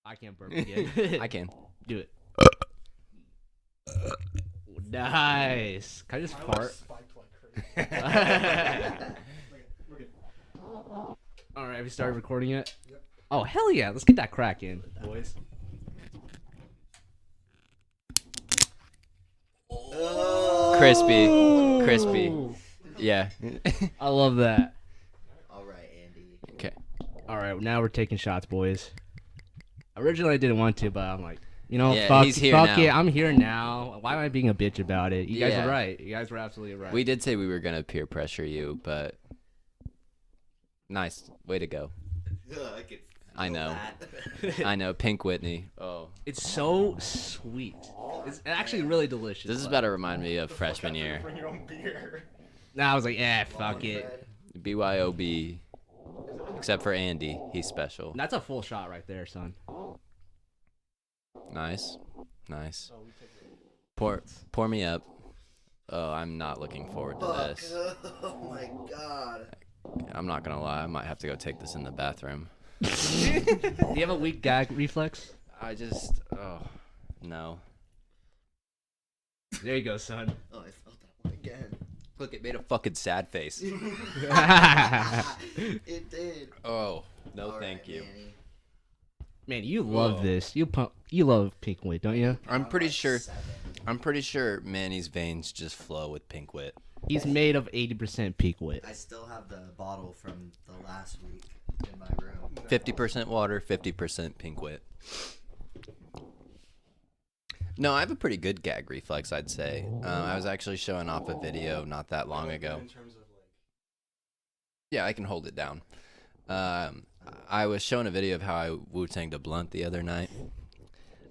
I can't burp again. I can. Do it. Nice. Can I just fart? All right, have you started recording yet? Yep. Oh, hell yeah. Let's get that crack in, boys. Crispy. Yeah. I love that. All right, Andy. Okay. All right, now we're taking shots, boys. Originally, I didn't want to, but I'm like, Yeah, fuck, he's here fuck now. it. I'm here now. Why am I being a bitch about it? You guys Yeah. were right. You guys were absolutely right. We did say we were gonna peer pressure you, but nice way to go. I could I feel know. that. I know, Pink Whitney. Oh, It's so sweet. It's actually really delicious. this is about to remind me of freshman year. Bring your own beer. Now I was like, fuck it. BYOB. Except for Andy, he's special. That's a full shot right there, son. Nice. Pour me up. Oh, I'm not looking forward to this. Oh my god. I'm not gonna lie, I might have to go take this in the bathroom. Do you have a weak gag reflex? No. There you go, son. Oh, I felt that one again. Look, it made a fucking sad face. It did. Oh, no, All thank right, you. Manny. Man, you love this. You love pink wit, don't you? I'm pretty Alright, sure. 7. I'm pretty sure Manny's veins just flow with pink wit. He's made of 80% pink wit. I still have the bottle from the last week in my room. 50% water, 50% pink wit. No, I have a pretty good gag reflex, I'd say. I was actually showing off a video not that long ago. In terms of like, Yeah, I can hold it down. I was showing a video of how I Wu-Tanged a blunt the other night.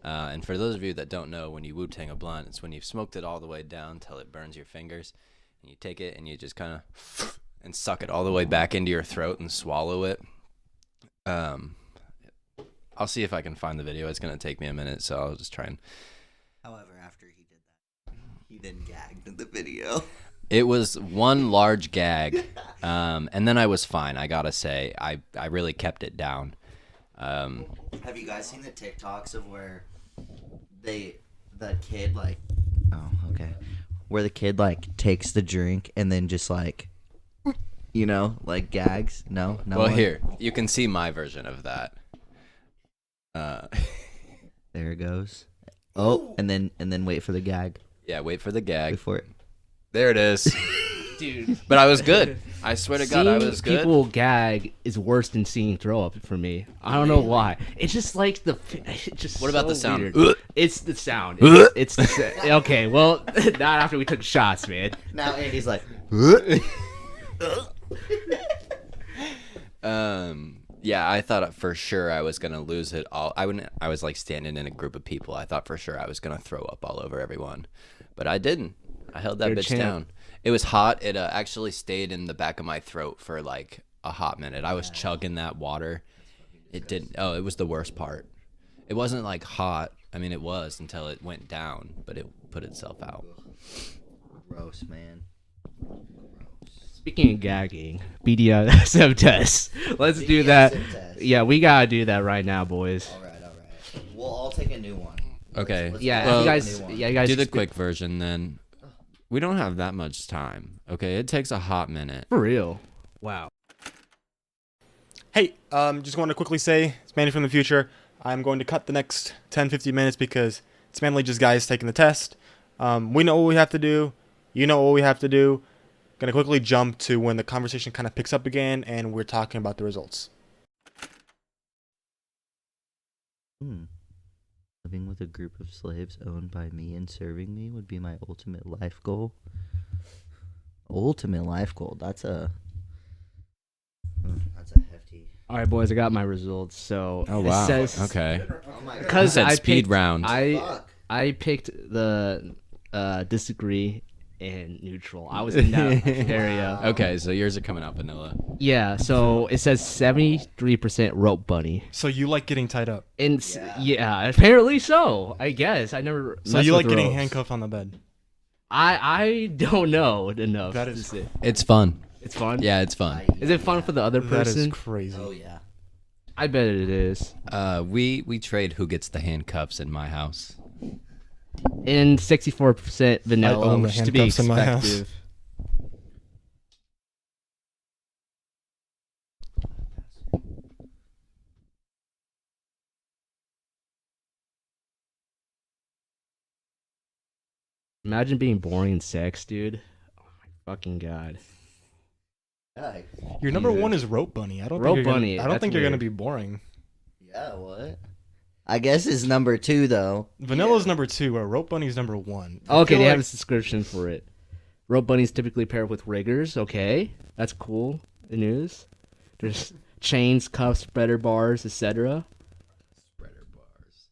And for those of you that don't know, when you Wu-Tang a blunt, it's when you've smoked it all the way down till it burns your fingers. And you take it and you just kind of and suck it all the way back into your throat and swallow it. I'll see if I can find the video. It's going to take me a minute, so I'll just try and... However, after he did that, he then gagged in the video. It was one large gag, and then I was fine, I gotta say. I really kept it down. Have you guys seen the TikToks of where the kid like... Oh, okay. Where the kid like takes the drink and then just like, like gags? No. Well, here, you can see my version of that. There it goes. Oh, and then wait for the gag. Yeah, wait for the gag. Wait for it. There it is. Dude. But I was good. I swear to God, I was good. People gag is worse than seeing throw up for me. I don't know why. It's just like it's just What about so the sound? weird. It's the sound. It's the okay. Well, not after we took shots, man. Now Andy's like, Yeah, I thought for sure I was gonna lose it all. I was like standing in a group of people. I thought for sure I was gonna throw up all over everyone, but I didn't. I held that You're a bitch champ. down. It was hot. It actually stayed in the back of my throat for like a hot minute. I was chugging that water. It didn't. Oh, it was the worst part. It wasn't like hot. I mean, it was until it went down, but it put itself out. gross, man. Speaking of gagging, BDSM test. Let's do that. BDSM test. Yeah, we gotta do that right now, boys. All right. We'll all take a new one. Okay. Let's Yeah, Well, you take a guys. new one. Yeah, you guys. Do the quick version then. We don't have that much time. Okay, it takes a hot minute. For real. Wow. hey, just want to quickly say, it's Manny from the future. I'm going to cut the next 10-15 minutes because it's mainly just guys taking the test. We know what we have to do. You know what we have to do. Gonna quickly jump to when the conversation kind of picks up again and we're talking about the results. Living with a group of slaves owned by me and serving me would be my ultimate life goal. Ultimate life goal. That's a hefty. All right, boys. I got my results. So Oh wow. It says, Okay. Oh my Because Said I speed picked, round. Fuck. I picked the disagree and neutral. I was in that area. Okay, so yours are coming out vanilla. Yeah. So it says 73% rope bunny. So you like getting tied up. And Yeah. yeah, apparently so. I guess I never. So messed you with like getting ropes. handcuffed on the bed. I don't know enough. That is to say. It's fun. It's fun. Yeah, it's fun. Is it fun for the other That is person? crazy. Oh yeah. I bet it is. We trade who gets the handcuffs in my house. And 64% I vanilla, own the which to be handcuffs in my house. expected. Imagine being boring in sex, dude. Oh my fucking god. Yeah, Your number Jesus. one is Rope Bunny. I don't Rope think you're Bunny, Gonna, I don't that's think you're gonna weird. be boring. yeah, what? I guess it's number 2 though. Vanilla's number 2, or Rope Bunny's number 1. I Okay, feel they have like- a description for it. Rope bunnies typically pair with riggers. Okay, that's cool. The news. There's chains, cuffs, spreader bars, etc. Spreader bars.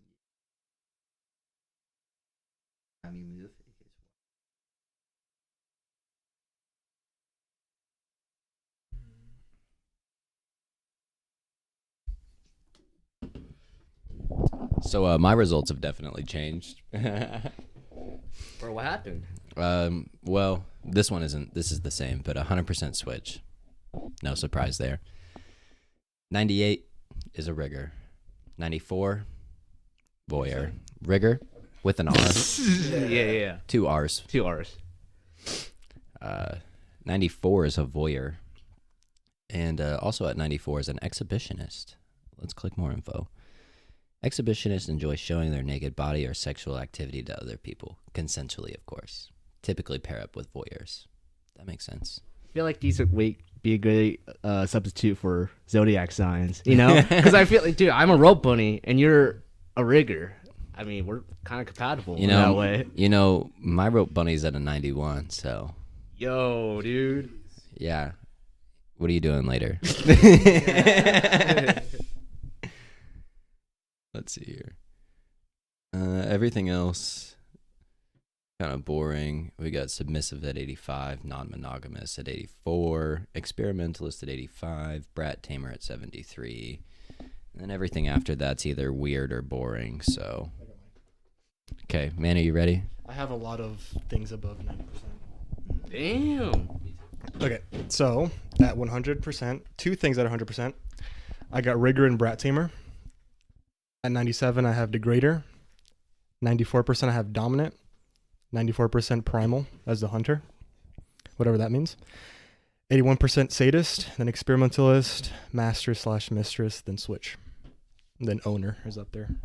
Time you move. So my results have definitely changed. Or what happened? Well, this one isn't. This is the same, but 100% switch. No surprise there. 98 is a rigger. 94, voyeur. Rigger with an R. yeah. 2 R's. 2 R's. 94 is a voyeur. And also at 94 is an exhibitionist. Let's click more info. Exhibitionists enjoy showing their naked body or sexual activity to other people, consensually, of course. Typically pair up with voyeurs. That makes sense. I feel like these would be a good substitute for zodiac signs, you know? Because I feel like, dude, I'm a rope bunny and you're a rigger. I mean, we're kind of compatible You in know, that way. My rope bunny's at a 91, so Yo, dude. yeah. What are you doing later? Let's see here. Everything else kind of boring. We got submissive at 85, non-monogamous at 84, experimentalist at 85, brat tamer at 73. And then everything after that's either weird or boring. So, okay, Manny, you ready? I have a lot of things above 90%. Damn. Okay, so at 100%, 2 things at 100%. I got rigger and brat tamer. At 97, I have degrader. 94%, I have dominant. 94% primal as the hunter, whatever that means. 81% sadist, then experimentalist, master/mistress, then switch. And then owner is up there.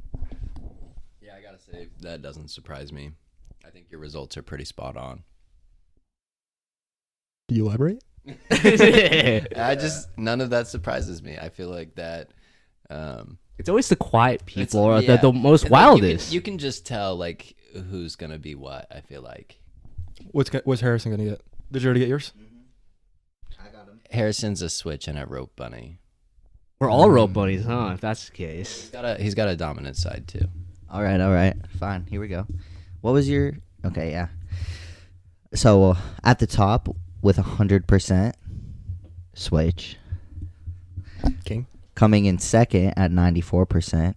Yeah, I gotta say, that doesn't surprise me. I think your results are pretty spot on. Do you elaborate? None of that surprises me. I feel like that. It's always the quiet people It's- or yeah. the most Like, wildest. You can just tell like who's gonna be what. I feel like What's Harrison gonna get? Did you already get yours? I got him. Harrison's a switch and a rope bunny. We're all rope bunnies, huh? If that's the case. He's got a dominant side too. All right. Fine. Here we go. What was your? Okay, yeah. So at the top with 100% switch. King. Coming in second at 94%,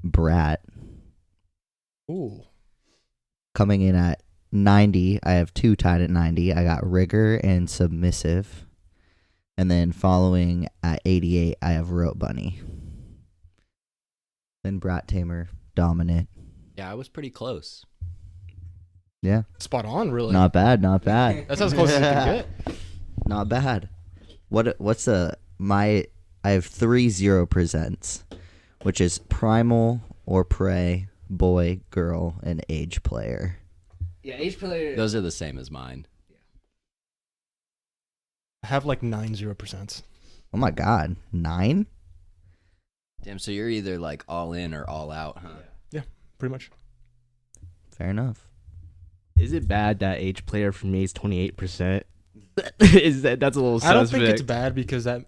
brat. Ooh. Coming in at 90, I have 2 tied at 90. I got rigger and submissive. And then following at 88, I have rope bunny. Then brat tamer, dominant. Yeah, I was pretty close. Yeah, Spot on, really. not bad, not bad. That's as close as you can get. Not bad. What's I have 3 0%, which is primal or prey, boy, girl, and age player. Yeah, age player. Those are the same as mine. I have like 9 0%. Oh my god, 9? Damn, so you're either like all in or all out, huh? Pretty much. Fair enough. Is it bad that age player for me is 28%? That's a little suspect. I don't think it's bad because that.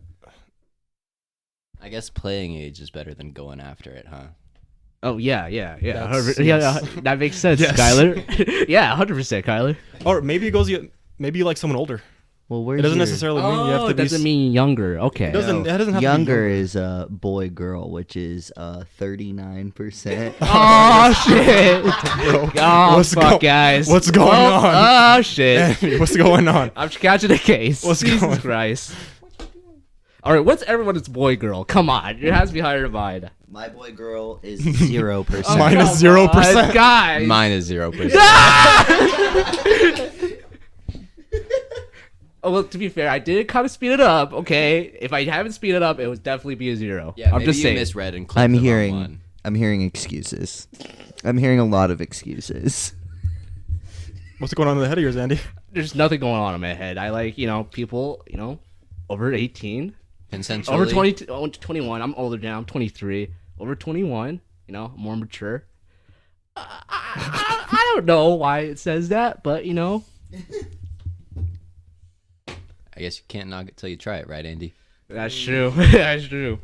I guess playing age is better than going after it, huh? Oh yeah. That's- Yeah, yes. that makes sense, Yes. Kyler. Yeah, 100%, Kyler. Or maybe it goes. Maybe you like someone older. Well, where's It doesn't your- necessarily mean you have to it be. doesn't mean younger. Okay. It doesn't have to Younger be is boy girl, which is 39%. Oh shit! Bro, Oh what's fuck, go- guys. what's going on? Oh shit! What's going on? I'm catching a case. What's Jesus going- Christ! All right, what's everyone's boy girl? Come on, it has to be higher than mine. My boy girl is 0%. Mine is 0%. Guys. Mine is 0%. Oh, well, to be fair, I did kind of speed it up. Okay, if I haven't speeded it up, it would definitely be a 0. Yeah, I'm maybe just you saying. misread and clicked the wrong one. I'm hearing excuses. I'm hearing a lot of excuses. What's going on in the head of yours, Andy? There's nothing going on in my head. I like, people, over 18, Consensually. over 20, 21. I'm older now. I'm 23. Over 21, more mature. I don't know why it says that, but I guess you can't knock it till you try it, right, Andy? that's true. That's true.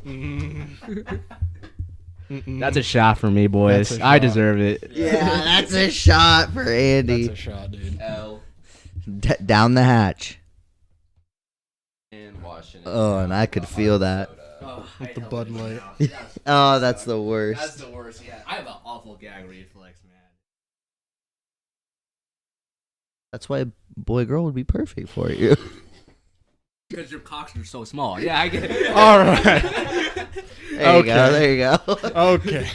That's a shot for me, boys. That's a I shot. deserve it. Yeah, that's a shot for Andy. That's a shot, dude. L. Down the hatch. And Washington. Oh, and I could feel that. With the Bud Light. Oh, that's the worst. That's the worst. Yeah, I have an awful gag reflex, man. That's why a boy girl would be perfect for you. Because your cocks are so small. Yeah, I get it. All right. There you go. There you go. Okay.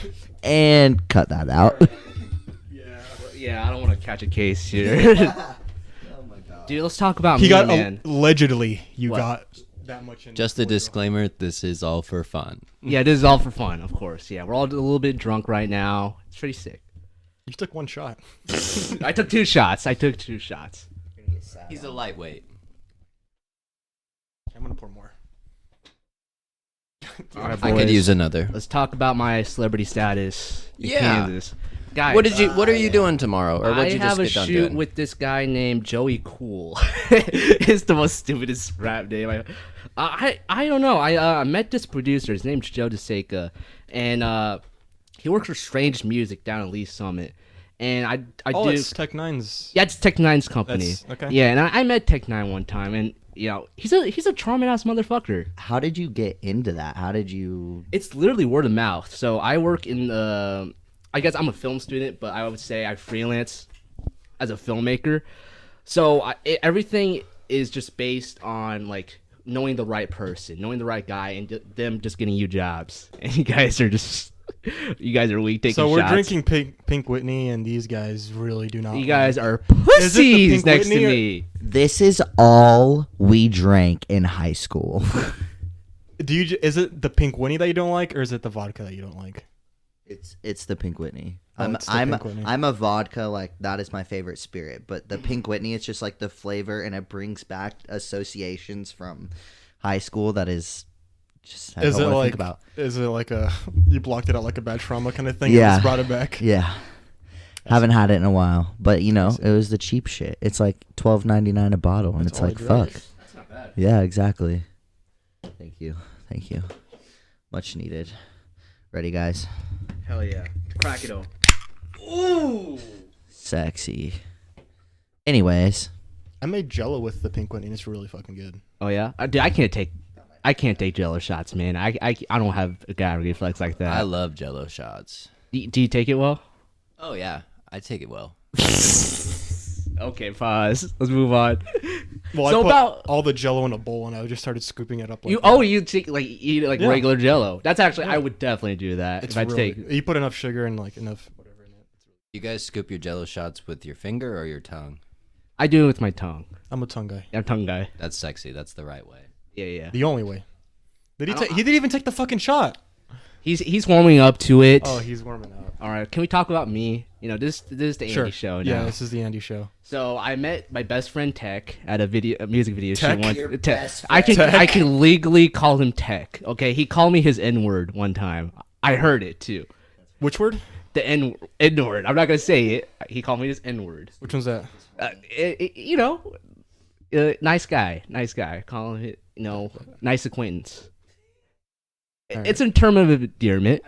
And cut that out. Yeah, I don't want to catch a case here. Oh my god. Dude, let's talk about He me, got man. allegedly. You What? got that much. In Just a disclaimer, this is all for fun. Yeah, this is all for fun, of course. Yeah, we're all a little bit drunk right now. It's pretty sick. You took one shot. I took 2 shots. He's a lightweight. I'm gonna pour more. All right, I could boys. use another. Let's talk about my celebrity status in Yeah. Kansas. Guys, What are you doing tomorrow? Or what I did you have just a get done shoot doing? with this guy named Joey Cool. It's the most stupidest rap name. I don't know. I met this producer. His name's Joe DeSeca, and he works for Strange Music down in Lee Summit. And I do. It's Tech Nine's. Yeah, it's Tech Nine's company. Okay. Yeah, and I met Tech Nine one time, and he's a charming ass motherfucker. How did you get into that? How did you? It's literally word of mouth. So I work in the. I guess I'm a film student, but I would say I freelance as a filmmaker. So everything is just based on like knowing the right person, knowing the right guy, and them just getting you jobs. And you guys are weak taking shots. So we're drinking Pink Whitney, and these guys really do not. You guys are Is it the pussies Pink next to Whitney or- me. This is all we drank in high school. Is it the Pink Whitney that you don't like, or is it the vodka that you don't like? It's the Pink Whitney. Oh, it's the Pink Whitney. I'm a vodka, like that is my favorite spirit. But the Pink Whitney, it's just like the flavor, and it brings back associations from high school. That is just I Is don't it want to like think about. Is it like a you blocked it out like a bad trauma kind of thing? Yeah. And just brought it back. Yeah, haven't had it in a while. But it was the cheap shit. It's like $12.99 a bottle, and That's it's all I like drank. fuck. That's not bad. Yeah, exactly. Thank you. Much needed. Ready, guys? Hell yeah. Crack it open. Ooh. Sexy. Anyways, I made Jello with the Pink Whitney, and it's really fucking good. Oh yeah. Dude, I can't take Jello shots, man. I don't have a gag reflex like that. I love Jello shots. Do you take it well? Oh yeah, I take it well. Okay, pause. Let's move on. Well, So I put about- all the Jello in a bowl, and I just started scooping it up. Like You take eat it like Yeah. regular Jello. That's actually I would definitely do that it's if I really, take. you put enough sugar and like enough whatever in it. You guys scoop your Jello shots with your finger or your tongue? I do it with my tongue. I'm a tongue guy. I'm a tongue guy. That's sexy. That's the right way. Yeah. The only way. Did he I don't- take? He didn't even take the fucking shot. He's warming up to it. Oh, he's warming up. All right, can we talk about me? This is the Andy show now. Yeah, this is the Andy show. So I met my best friend Tech at a music video Tech? shoot once. Your Tech. best I can friend. I can legally call him Tech. Okay, he called me his N-word one time. I heard it too. Which word? The N-word. I'm not gonna say it. He called me his N-word. Which one's that? Nice guy. Call him nice acquaintance. All right. It's a term of endearment.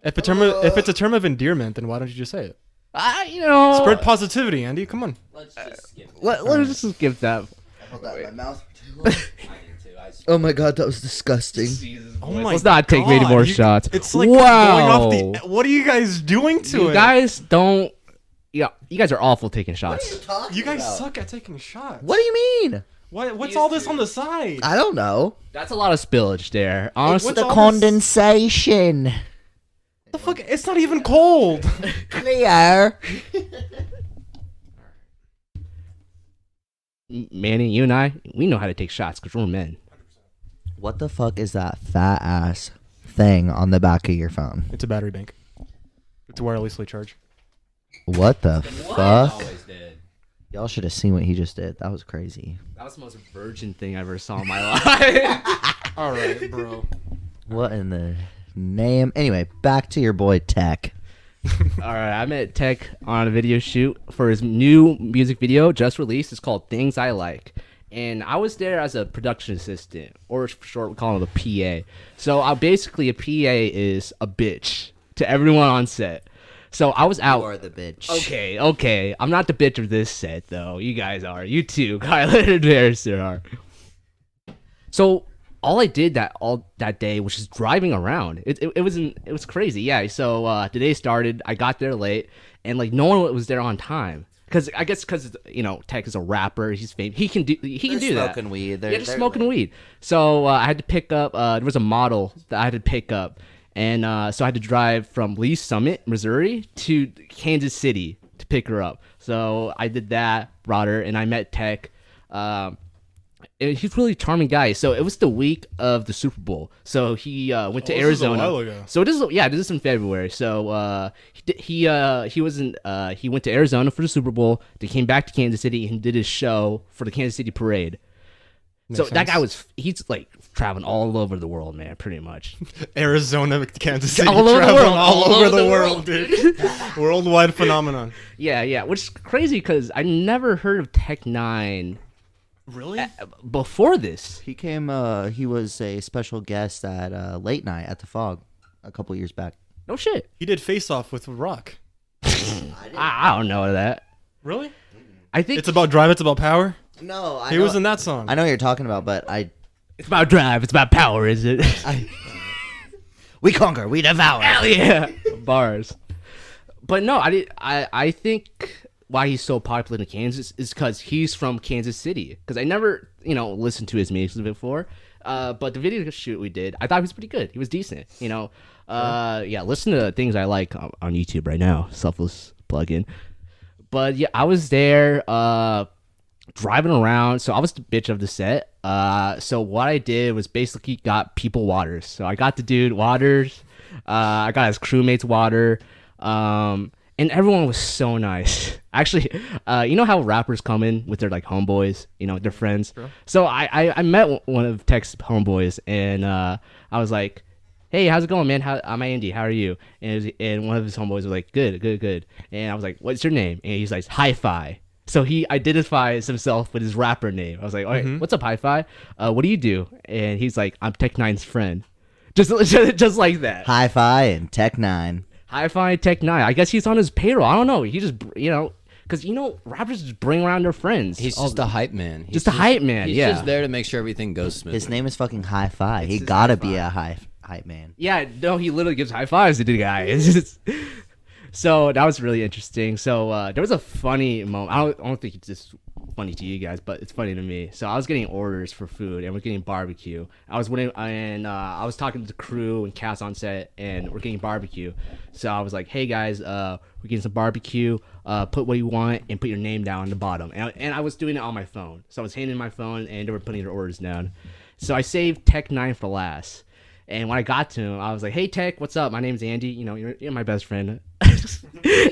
If it's a term of endearment, then why don't you just say it? Spread positivity, Andy. Come on. Let's just skip it. Let's just give that. hold that in my mouth. I do too. Oh my god, that was disgusting. Oh my Let's not take many God, more you- shots. It's like Wow. going off the. What are you guys doing to You it? guys don't. Yeah, you guys are awful taking shots. talking You guys suck at taking shots. What do you mean? What's all this on the side? I don't know. That's a lot of spillage there. Honestly, what's The all condensation. The fuck? It's not even cold. Clear. Manny, you and I, we know how to take shots because we're men. What the fuck is that fat ass thing on the back of your phone? It's a battery bank. It's wirelessly charged. What the fuck? Always did. Y'all should have seen what he just did. That was crazy. That was the most virgin thing I ever saw in my life. All right, bro. What in the name? Anyway, back to your boy Tech. All right, I met Tech on a video shoot for his new music video just released. It's called Things I Like. And I was there as a production assistant, or for short, we call it a PA. So basically, a PA is a bitch to everyone on set. So I was out. You are the bitch. Okay. I'm not the bitch of this set, though. You guys are. You too, Kyler and Harrison are. So all I did that day was just driving around. It was crazy. Yeah. So the day started. I got there late, and like no one was there on time. Because Tech is a rapper. He's famous. He can do that. Smoking weed. They're just smoking weed. So I had to pick up. There was a model that I had to pick up, and so I had to drive from Lee Summit, Missouri, to Kansas City to pick her up. So I did that, brought her, and I met Tech. And he's a really charming guy. So it was the week of the Super Bowl. So he went to Arizona. This is a while ago. So this is in February. So he went to Arizona for the Super Bowl. They came back to Kansas City and did his show for the Kansas City parade. So that guy he's like traveling all over the world, man, pretty much. Arizona, Kansas City, All over the traveling world. all over the world, dude. Worldwide phenomenon. Yeah, which is crazy because I never heard of Tech Nine Really? before this. He came. He was a special guest at Late Night at the Fog a couple years back. No shit. He did Face Off with Rock. I don't know that. Really? I think It's about drive. It's about power. No, He was in that song. I know what you're talking about, but it's about drive. It's about power, is it? we conquer, we devour. Hell yeah, bars. But no, I think why he's so popular in Kansas is because he's from Kansas City. Because I never, listened to his music before. But the video shoot we did, I thought he was pretty good. He was decent. Listen to Things I Like on YouTube right now. Selfless plug-in. But yeah, I was there driving around. So I was the bitch of the set. So what I did was basically got people waters. So I got the dude waters. I got his crewmates water. And everyone was so nice. Actually, you know how rappers come in with their like homeboys, their friends. Sure. So I met one of Tech's homeboys, and I was like, "Hey, how's it going, man? I'm Andy. How are you?" And one of his homeboys was like, "Good." And I was like, "What's your name?" And he's like, Hi-Fi. So he identifies himself with his rapper name. I was like, "All right, what's up, Hi-Fi? What do you do?" And he's like, "I'm Tech Nine's friend." Just like that. Hi-Fi and Tech Nine. Hi-Fi Tech 9. I guess he's on his payroll. I don't know. He just, because, rappers just bring around their friends. He's just a hype man. Just a hype man, He's yeah. just there to make sure everything goes smoothly. His name is fucking Hi-Fi. He his gotta Hi-Fi. be a hype man. Yeah, no, he literally gives high fives to the guy. So that was really interesting. So there was a funny moment. I don't think it's just funny to you guys, but it's funny to me. So I was getting orders for food, and we're getting barbecue. I was talking to the crew and cast on set, and we're getting barbecue. So I was like, "Hey guys, we're getting some barbecue. Put what you want and put your name down on the bottom." And I was doing it on my phone. So I was handing my phone, and they were putting their orders down. So I saved Tech 9 for last. And when I got to him, I was like, "Hey Tech, what's up? My name's Andy. You're my best friend."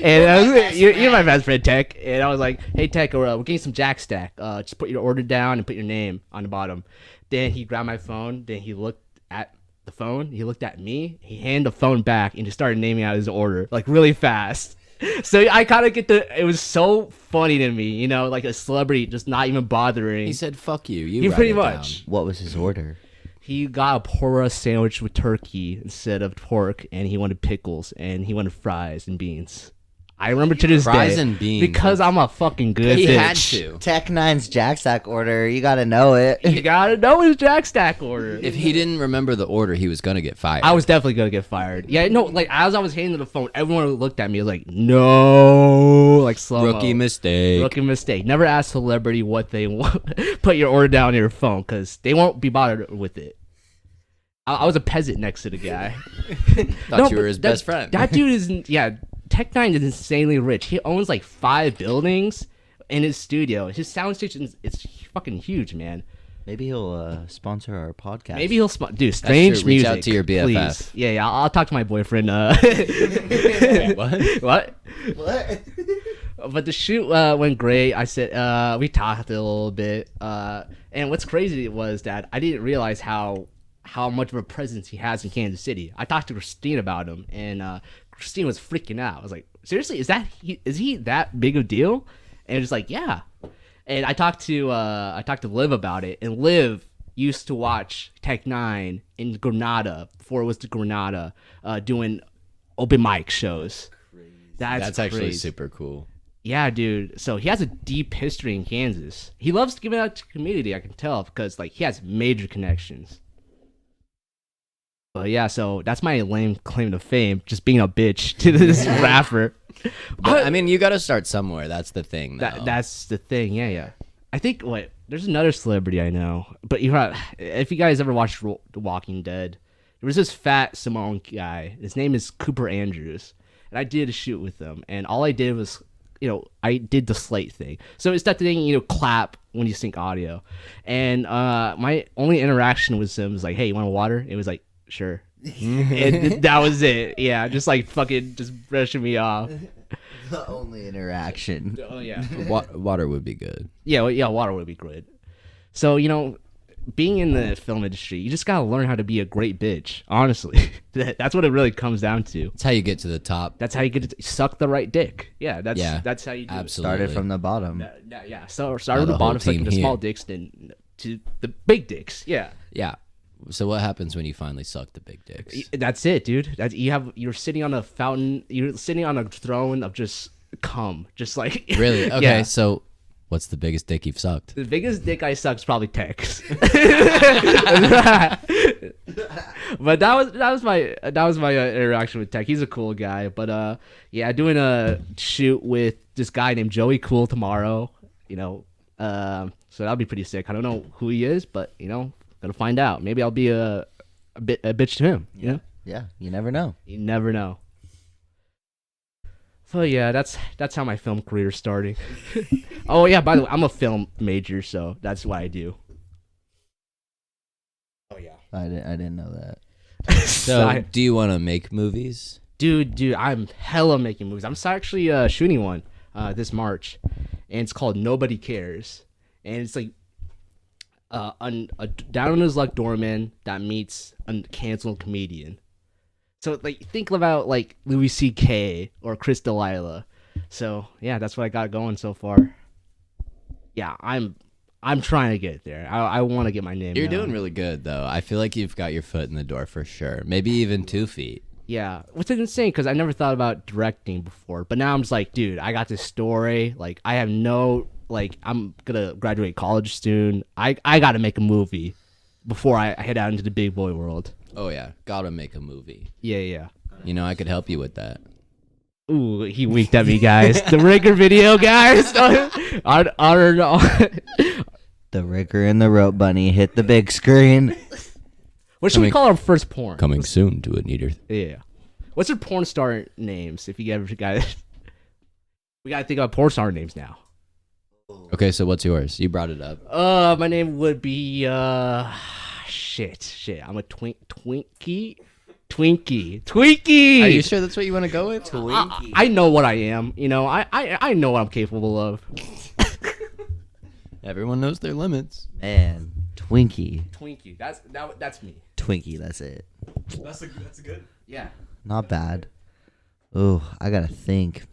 And you're my best friend, Tech. And I was like, "Hey Tech, we're getting some Jack Stack. Just put your order down and put your name on the bottom." Then he grabbed my phone. Then he looked at the phone. He looked at me. He handed the phone back and just started naming out his order like really fast. So I kind of it was so funny to me, like a celebrity just not even bothering. He said, "Fuck you." He pretty much. What was his order? He got a porra sandwich with turkey instead of pork, and he wanted pickles, and he wanted fries and beans. I remember to this Fries day and beans. because I'm a fucking good He bitch. had to. Tech 9's Jack Stack order. You gotta know it. You gotta know his Jack Stack order. If he didn't remember the order, he was gonna get fired. I was definitely gonna get fired. Yeah, no, like as I was handing the phone, everyone looked at me like, no, like slow. Rookie mistake. Rookie mistake. Never ask celebrity what they want. Put your order down on your phone because they won't be bothered with it. I was a peasant next to the guy. Thought you were but his best friend. That dude is, yeah, Tech Nine is insanely rich. He owns like 5 buildings in his studio. His sound station is fucking huge, man. Maybe he'll sponsor our podcast. Maybe he'll do strange true. Reach music. out to your BFF. Please. Yeah, I'll talk to my boyfriend. Wait, what? What? What? But the shoot went great. I said we talked a little bit, and what's crazy was that I didn't realize how much of a presence he has in Kansas City. I talked to Christine about him, and Christine was freaking out. I was like, seriously, is he that big of a deal? And it's like, yeah. And I talked to Liv about it, and Liv used to watch Tech Nine in Granada before it was to Granada, doing open mic shows. That's actually crazy. super cool. Yeah, dude. So he has a deep history in Kansas. He loves giving out to the community, I can tell, because like he has major connections. But yeah, so that's my lame claim to fame, just being a bitch to this rapper. But, I mean, you got to start somewhere. That's the thing. That's the thing. Yeah. I think there's another celebrity I know, but if you guys ever watched The Walking Dead, there was this fat Samoan guy. His name is Cooper Andrews, and I did a shoot with him, and all I did was, I did the slate thing. So it's that thing, clap when you sync audio, and my only interaction with him was like, "Hey, you want water?" It was like, "Sure." And that was it. Yeah, just like fucking just brushing me off. The only interaction. Oh yeah. Water would be good. Yeah, water would be good. So, being in the film industry, you just gotta learn how to be a great bitch. Honestly, that's what it really comes down to. That's how you get to the top. That's how you get to suck the right dick. Yeah, that's how you do absolutely. Started from the bottom. it. Yeah. So started at the the whole bottom, sucking team the here. small dicks, then to the big dicks. Yeah. Yeah. So what happens when you finally suck the big dicks? That's it, dude. You're sitting on a fountain. You're sitting on a throne of just cum, just like Really? Okay. Yeah. So, what's the biggest dick you've sucked? The biggest dick I sucked is probably Tex. But that was my interaction with Tech. He's a cool guy. But yeah, doing a shoot with this guy named Joey Cool tomorrow. So that'll be pretty sick. I don't know who he is, but gonna find out. Maybe I'll be a bitch to him. Yeah. Yeah, you never know. You never know. So yeah, that's how my film career is starting. Oh yeah, by the way, I'm a film major, so that's what I do. Oh yeah. I didn't know that. So, do you want to make movies? Dude, I'm hella making movies. I'm actually shooting one this March, and it's called Nobody Cares, and it's like a down on his luck doorman that meets a canceled comedian. So like think about like Louis C.K. or Chris D'Elia. So yeah, that's what I got going so far. Yeah, I'm trying to get there. I want to get my name. You're known. doing really good, though. I feel like you've got your foot in the door for sure. Maybe even 2 feet. Yeah, which is insane because I never thought about directing before. But now I'm just like, dude, I got this story. Like, I have I'm gonna graduate college soon. I got to make a movie before I head out into the big boy world. Oh, yeah. Gotta make a movie. Yeah. I could help you with that. Ooh, he winked at me, guys. The rigger video, guys. I don't know. The rigger and the rope bunny hit the big screen. What should we call our first porn? Coming soon to a neater. Yeah. What's your porn star names? If you ever guys, we gotta think about porn star names now. Okay, so what's yours? You brought it up. My name would be shit. I'm a Twinkie. Are you sure that's what you want to go with? I know what I am. I know what I'm capable of. Everyone knows their limits. Man, Twinkie. That's me. Twinkie, that's it. That's a good. Yeah. Not bad. Oh, I gotta think.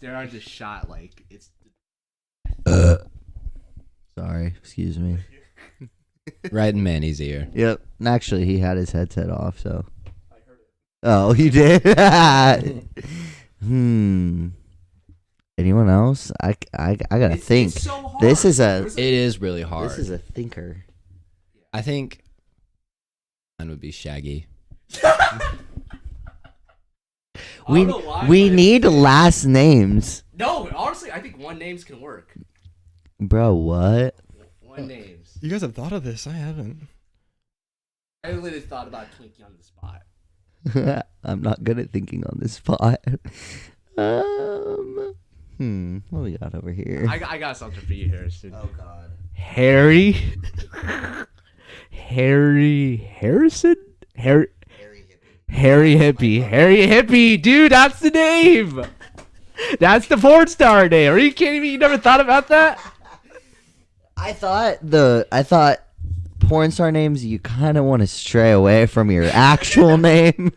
There are just shot like it's. Sorry, excuse me. Right in Manny's ear. Yep. Actually, he had his headset off, so. Oh, you did. Anyone else? I gotta think. It's so hard. This is a It is really hard. this is a thinker. I think mine would be Shaggy. We don't know why, we but- need last names, No, honestly, I think one names can work. bro. What? One names. You guys have thought of this. I haven't. I literally thought about Twinkie on the spot. I'm not good at thinking on the spot. What we got over here? I got something for you, Harrison. Oh God. Harry Harrison? Harry Hippie, dude, that's the name. That's the porn star name. Are you kidding me? You never thought about that? I thought porn star names, you kind of want to stray away from your actual name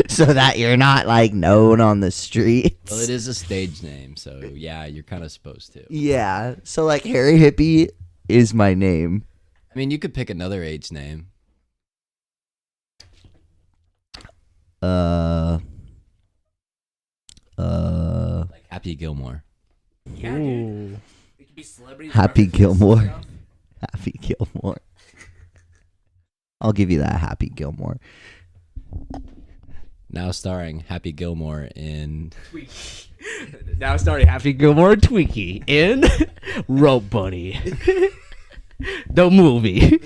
so that you're not like known on the streets. Well, it is a stage name, so yeah, you're kind of supposed to. Yeah. So like Harry Hippie is my name. I mean, you could pick another age name. Like Happy Gilmore. Yeah, dude. It could be celebrities. Happy references, Gilmore. you know? Happy Gilmore. I'll give you that, Happy Gilmore. Now starring Happy Gilmore in Twinkie. Now starting Happy Gilmore and Twinkie in Rope Bunny. The movie.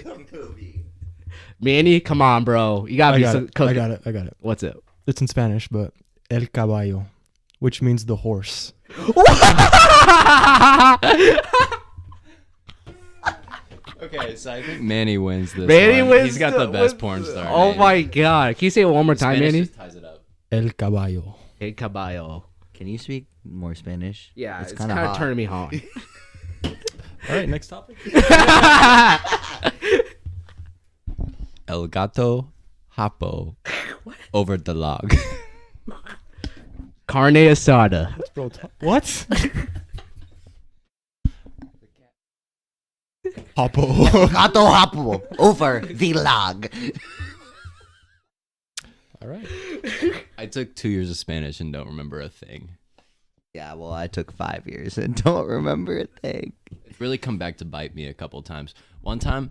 Manny, come on, bro. You gotta I be got some it. cook. I got it. What's it? It's in Spanish, but El Caballo, which means the horse. Okay, so I think Manny wins this. Manny one. wins. He's got the best porn star. Oh name. my god! Can you say it one more time, Spanish Manny? just ties it up. El Caballo. El caballo. Can you speak more Spanish? Yeah, it's kinda kind of hot. turning me on. All right, next topic. El gato hapo over the log. Carne asada. Bro, what? Hoppo. Gato Hapo over the log. All right. I took 2 years of Spanish and don't remember a thing. Yeah, well, I took 5 years and don't remember a thing. It's really come back to bite me a couple times. One time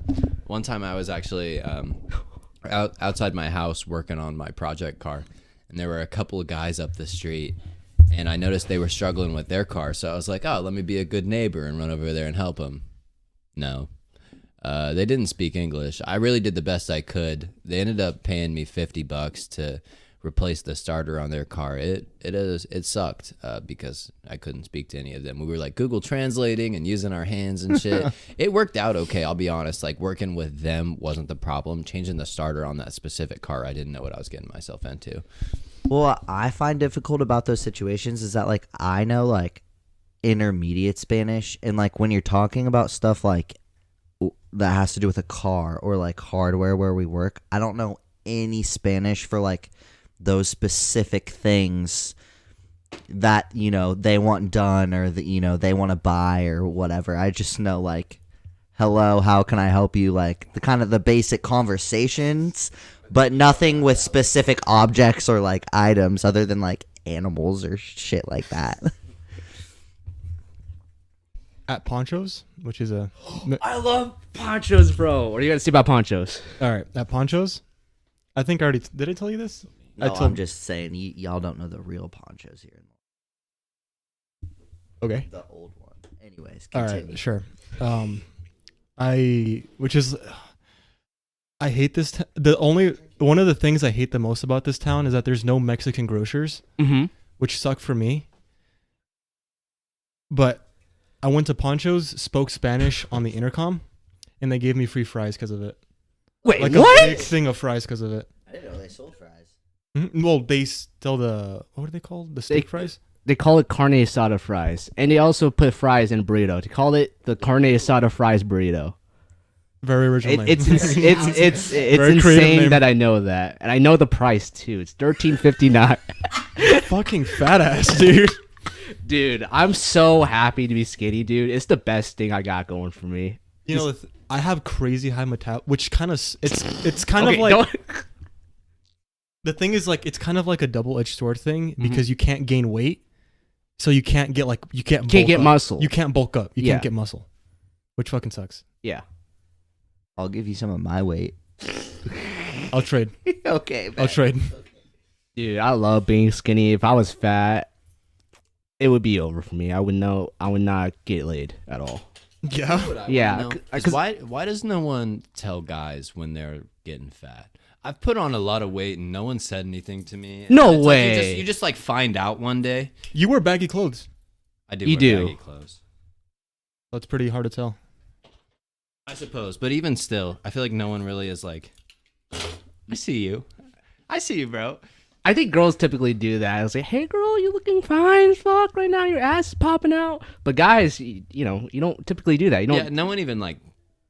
I was actually outside my house working on my project car, and there were a couple of guys up the street, and I noticed they were struggling with their car, so I was like, oh, let me be a good neighbor and run over there and help them. No. They didn't speak English. I really did the best I could. They ended up paying me $50 to replace the starter on their car. It sucked because I couldn't speak to any of them. We were like Google translating and using our hands and shit. It worked out okay, I'll be honest. Like working with them wasn't the problem. Changing the starter on that specific car, I didn't know what I was getting myself into. Well, what I find difficult about those situations is that, like, I know, like, intermediate Spanish, and, like, when you're talking about stuff, like, that has to do with a car or, like, hardware where we work, I don't know any Spanish for, like, those specific things that, you know, they want done or that, you know, they want to buy or whatever. I just know, like, hello, how can I help you? Like, the kind of the basic conversations, but nothing with specific objects or, like, items other than, like, animals or shit like that. At Ponchos, which is a... I love ponchos, bro. What are you gonna say about ponchos? All right, at Ponchos, I think I already... Did I tell you this? No, I told- I'm just saying, y'all don't know the real ponchos here. Okay. The old one. Anyways, All continue. right, sure. I hate this. One of the things I hate the most about this town is that there's no Mexican grocers, Mm-hmm. which suck for me. But I went to Poncho's, spoke Spanish on the intercom, and they gave me free fries because of it. Wait, Like what? a big thing of fries because of it. I didn't know they sold fries. Well, they sell what are they called? The steak fries? They call it carne asada fries, and they also put fries in burrito. They call it the carne asada fries burrito. Very original name. It's Very creative insane name. that I know that, and I know the price too. It's $13.59. Fucking fat ass, dude. Dude, I'm so happy to be skinny, dude. It's the best thing I got going for me. You know, I have crazy high metabolism, which kind of it's kind Okay, of like don't- the thing is, like, it's kind of like a double-edged sword thing because you can't gain weight, so you can't get like you can't get up. muscle. You can't bulk up. You Yeah. can't get muscle, which fucking sucks. Yeah. I'll give you some of my weight. I'll trade. Okay, I'll trade. Dude, I love being skinny. If I was fat, it would be over for me. I would not get laid at all. Yeah. Yeah. Why does no one tell guys when they're getting fat? I've put on a lot of weight and no one said anything to me. No It's like way. you just like find out one day. You wear baggy clothes. I do. You wear do. baggy clothes. That's pretty hard to tell. I suppose, but even still, I feel like no one really is like, I see you. I see you, bro. I think girls typically do that. It's like, hey, girl, you looking fine as fuck right now. Your ass is popping out. But guys, you don't typically do that. You don't. Yeah, no one even like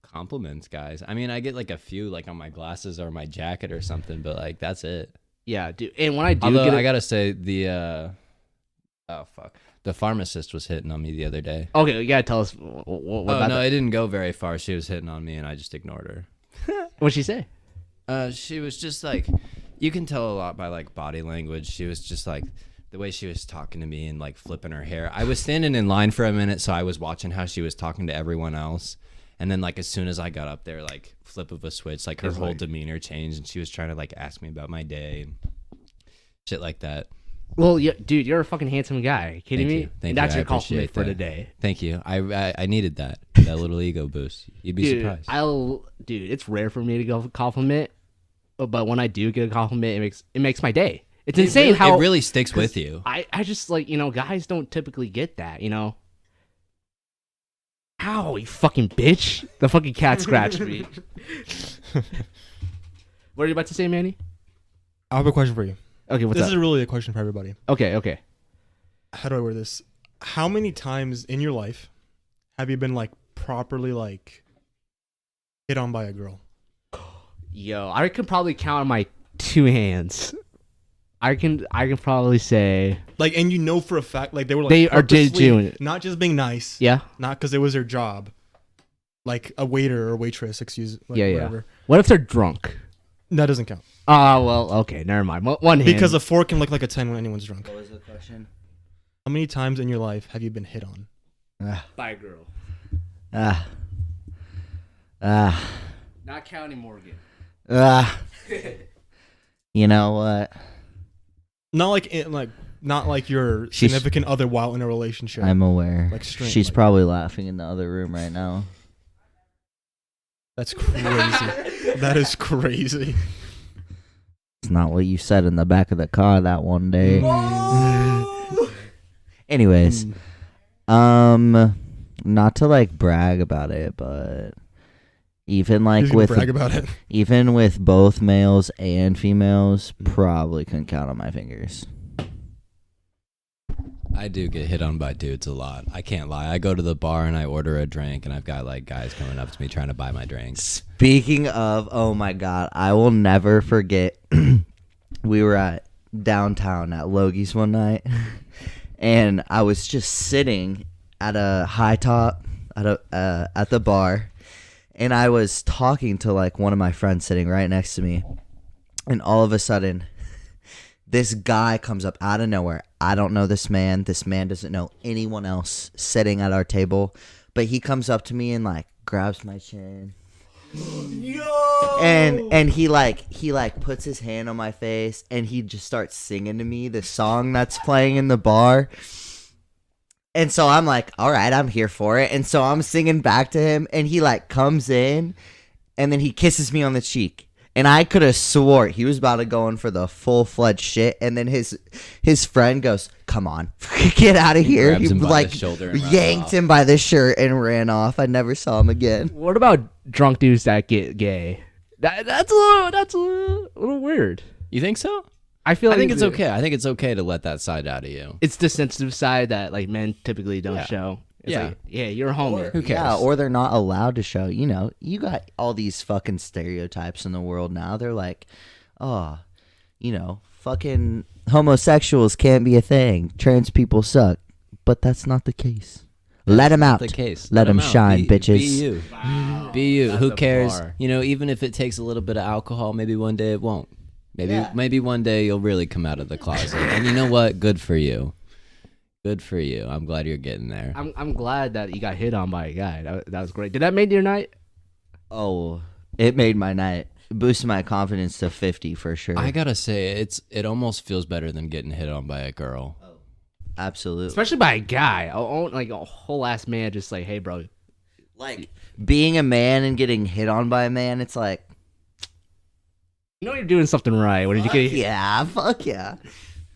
compliments guys. I mean, I get like a few like on my glasses or my jacket or something, but like that's it. Yeah, dude. And when I do Although get I gotta say the the pharmacist was hitting on me the other day. okay, you gotta tell us what Oh about no, that. it didn't go very far. She was hitting on me, and I just ignored her. What'd she say? She was just like, you can tell a lot by like body language. She was just like the way she was talking to me and like flipping her hair. I was standing in line for a minute, so I was watching how she was talking to everyone else. And then like as soon as I got up there, like flip of a switch, like her whole demeanor changed, and she was trying to like ask me about my day and shit like that. Well, yeah, dude, you're a fucking handsome guy. You kidding me? Thank and that's you. I your compliment appreciate for that. today. Thank you. I needed that little ego boost. You'd be Dude, surprised. dude, it's rare for me to go compliment, but when I do get a compliment, it makes my day. It's insane how it really sticks with you. I just like, guys don't typically get that, Ow, you fucking bitch. The fucking cat scratched me. What are you about to say, Manny? I have a question for you. Okay, what's This up? is really a question for everybody. Okay. How do I word this? How many times in your life have you been like properly like hit on by a girl? Yo, I can probably count on my two hands. I can probably say Like, and you know for a fact, like they were like They are purposely doing it. not just being nice, yeah. not because it was their job, like a waiter or waitress, excuse, like, Yeah. whatever. What if they're drunk? That doesn't count Well, okay, never mind. One hand. because a 4 can look like a 10 when anyone's drunk. What was the question? How many times in your life have you been hit on? by a girl. Not counting Morgan. You know what? Not like your She's- significant other while in a relationship. I'm aware. Like straight, She's like- probably laughing in the other room right now. That's crazy. That is crazy. It's not what you said in the back of the car that one day. Anyways, not to like brag about it, but even like He's gonna with brag about it. even with both males and females, probably couldn't count on my fingers. I do get hit on by dudes a lot. I can't lie. I go to the bar and I order a drink, and I've got like guys coming up to me trying to buy my drinks. Speaking of, oh my god, I will never forget. We were at downtown at Logie's one night, and I was just sitting at a high top at the bar, and I was talking to like one of my friends sitting right next to me, and all of a sudden, this guy comes up out of nowhere. I don't know this man. This man doesn't know anyone else sitting at our table, but he comes up to me and like grabs my chin. Yo! And he puts his hand on my face and he just starts singing to me the song that's playing in the bar. And so I'm like, all right, I'm here for it. And so I'm singing back to him, and he like comes in and then he kisses me on the cheek. And I could have swore he was about to go in for the full-fledged shit. And then his friend goes, come on, get out of here. grabs He him by like the shoulder and runs yanked off. him by the shirt and ran off. I never saw him again. What about drunk dudes that get gay? That's a little weird. You think so? I feel like I think it's okay. I think it's okay to let that side out of you. It's the sensitive side that like men typically don't Yeah. show. It's Yeah. like, yeah, you're a homie. Who cares? Yeah, or they're not allowed to show. You know, you got all these fucking stereotypes in the world now. They're like, oh, fucking homosexuals can't be a thing. Trans people suck. But that's not the case. Let them out. The case. Let 'em out. shine, Be bitches. you. Wow. Be you. That's Who a cares? bar. Even if it takes a little bit of alcohol, maybe one day it won't. Maybe one day you'll really come out of the closet. And you know what? Good for you. Good for you. I'm glad you're getting there. I'm glad that you got hit on by a guy. That was great. Did that make your night? Oh, it made my night. It boosted my confidence to 50 for sure. I gotta say, it almost feels better than getting hit on by a girl. Oh, absolutely. Especially by a guy. Like a whole ass man just like, hey, bro. Like being a man and getting hit on by a man, it's like, you know you're doing something right. When did you get hit? yeah, fuck yeah.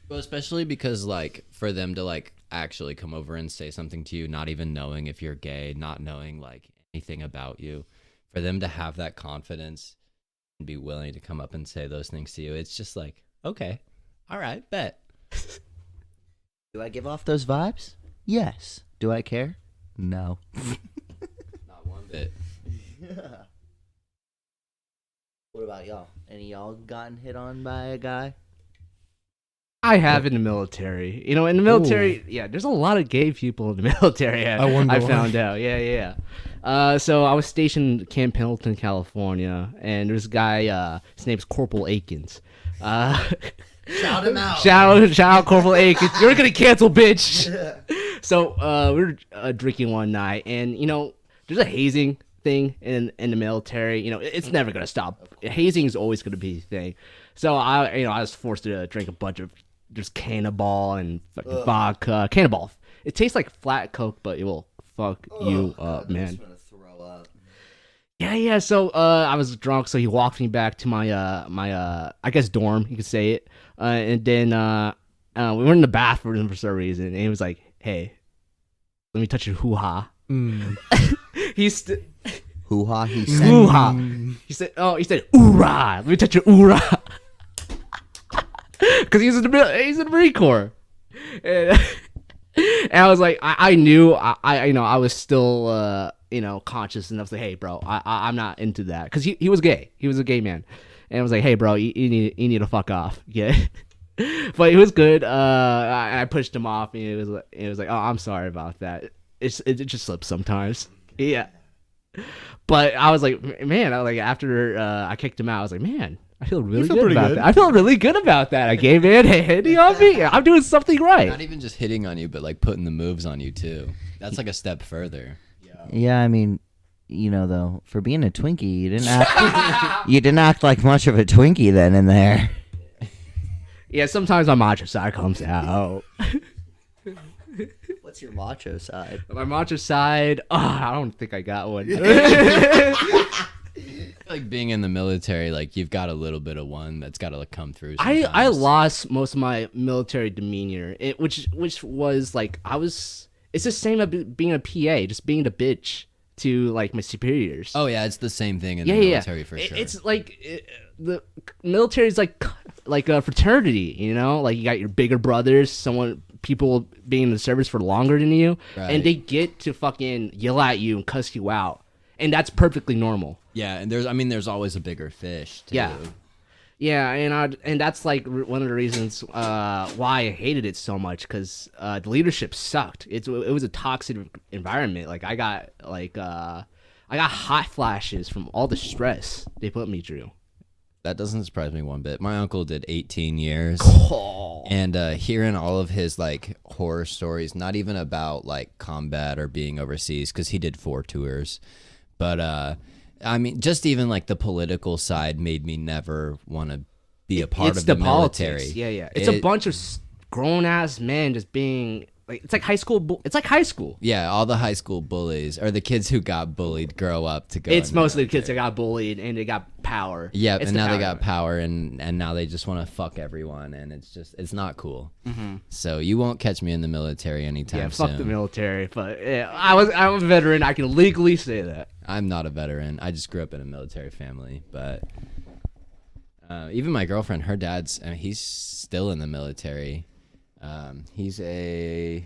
Well, especially because like for them to like actually come over and say something to you, not even knowing if you're gay, not knowing like anything about you, for them to have that confidence and be willing to come up and say those things to you, it's just like, okay, all right, bet. Do I give off those vibes? Yes. Do I care? No. Not one bit. What about y'all? Any of y'all gotten hit on by a guy? I have in the military. You know, in the military, yeah, there's a lot of gay people in the military. I found out. Yeah. So I was stationed in Camp Pendleton, California, and there's a guy, his name's Corporal Akins. Shout him out. Shout out Corporal Akins. You're gonna cancel, bitch. So we were drinking one night, and you know, there's a hazing thing in the military. You know, it's never gonna stop. Hazing is always gonna be a thing. So I was forced to drink a bunch of just Cannonball and fucking vodka. Cannonball. It tastes like flat Coke, but it will fuck you up, man. I'm just gonna throw up. Yeah. So I was drunk, so he walked me back to my I guess dorm, you could say it. And then we were in the bathroom for some reason, and he was like, "Hey, let me touch your hoo-ha." He's Hoo-ha, he said. hoo-ha. He said, "Oorah, let me touch your oorah." Because he's in the Marine Corps. And I was like, I knew, I was still, conscious enough to say, hey, bro, I'm not into that. Because he was gay. He was a gay man. And I was like, hey, bro, you need to fuck off. Yeah. But it was good. I pushed him off, and it was like, oh, I'm sorry about that. It just slips sometimes. Yeah. But I was like, man, after I kicked him out, I was like, man, I feel really good about that. I feel really good about that. A gay man hitting on me. I'm doing something right. Not even just hitting on you, but like putting the moves on you too. That's like a step further. Yeah, I mean, you know, though, for being a Twinkie, you didn't act like much of a Twinkie then and there. Yeah, sometimes my macho side comes out. What's your macho side? My macho side, I don't think I got one. Like being in the military, like you've got a little bit of one that's got to like come through. I lost most of my military demeanor, which was like it's the same as being a PA, just being the bitch to like my superiors. Oh yeah, it's the same thing in the military for sure. It's like the military is like a fraternity, you know? Like you got your bigger brothers, people being in the service for longer than you, and they get to fucking yell at you and cuss you out, and that's perfectly normal. Yeah, and there's always a bigger fish too. Yeah, and that's like one of the reasons why I hated it so much, because the leadership sucked. It was a toxic environment. Like I got hot flashes from all the stress they put me through. That doesn't surprise me one bit. My uncle did 18 years, and hearing all of his like horror stories, not even about like combat or being overseas, because he did 4 tours, but I mean, just even like the political side made me never want to be a part of the military. Politics. Yeah. It's a bunch of grown ass men just being like, it's like high school. It's like high school. Yeah, all the high school bullies or the kids who got bullied grow up to go. It's mostly the kids that got bullied and they got power. Yeah, and now they got power and now they just want to fuck everyone, and it's not cool. Mm-hmm. So you won't catch me in the military anytime soon. Yeah, fuck the military. But yeah, I'm a veteran. I can legally say that. I'm not a veteran. I just grew up in a military family, but even my girlfriend, her dad's, he's still in the military. He's a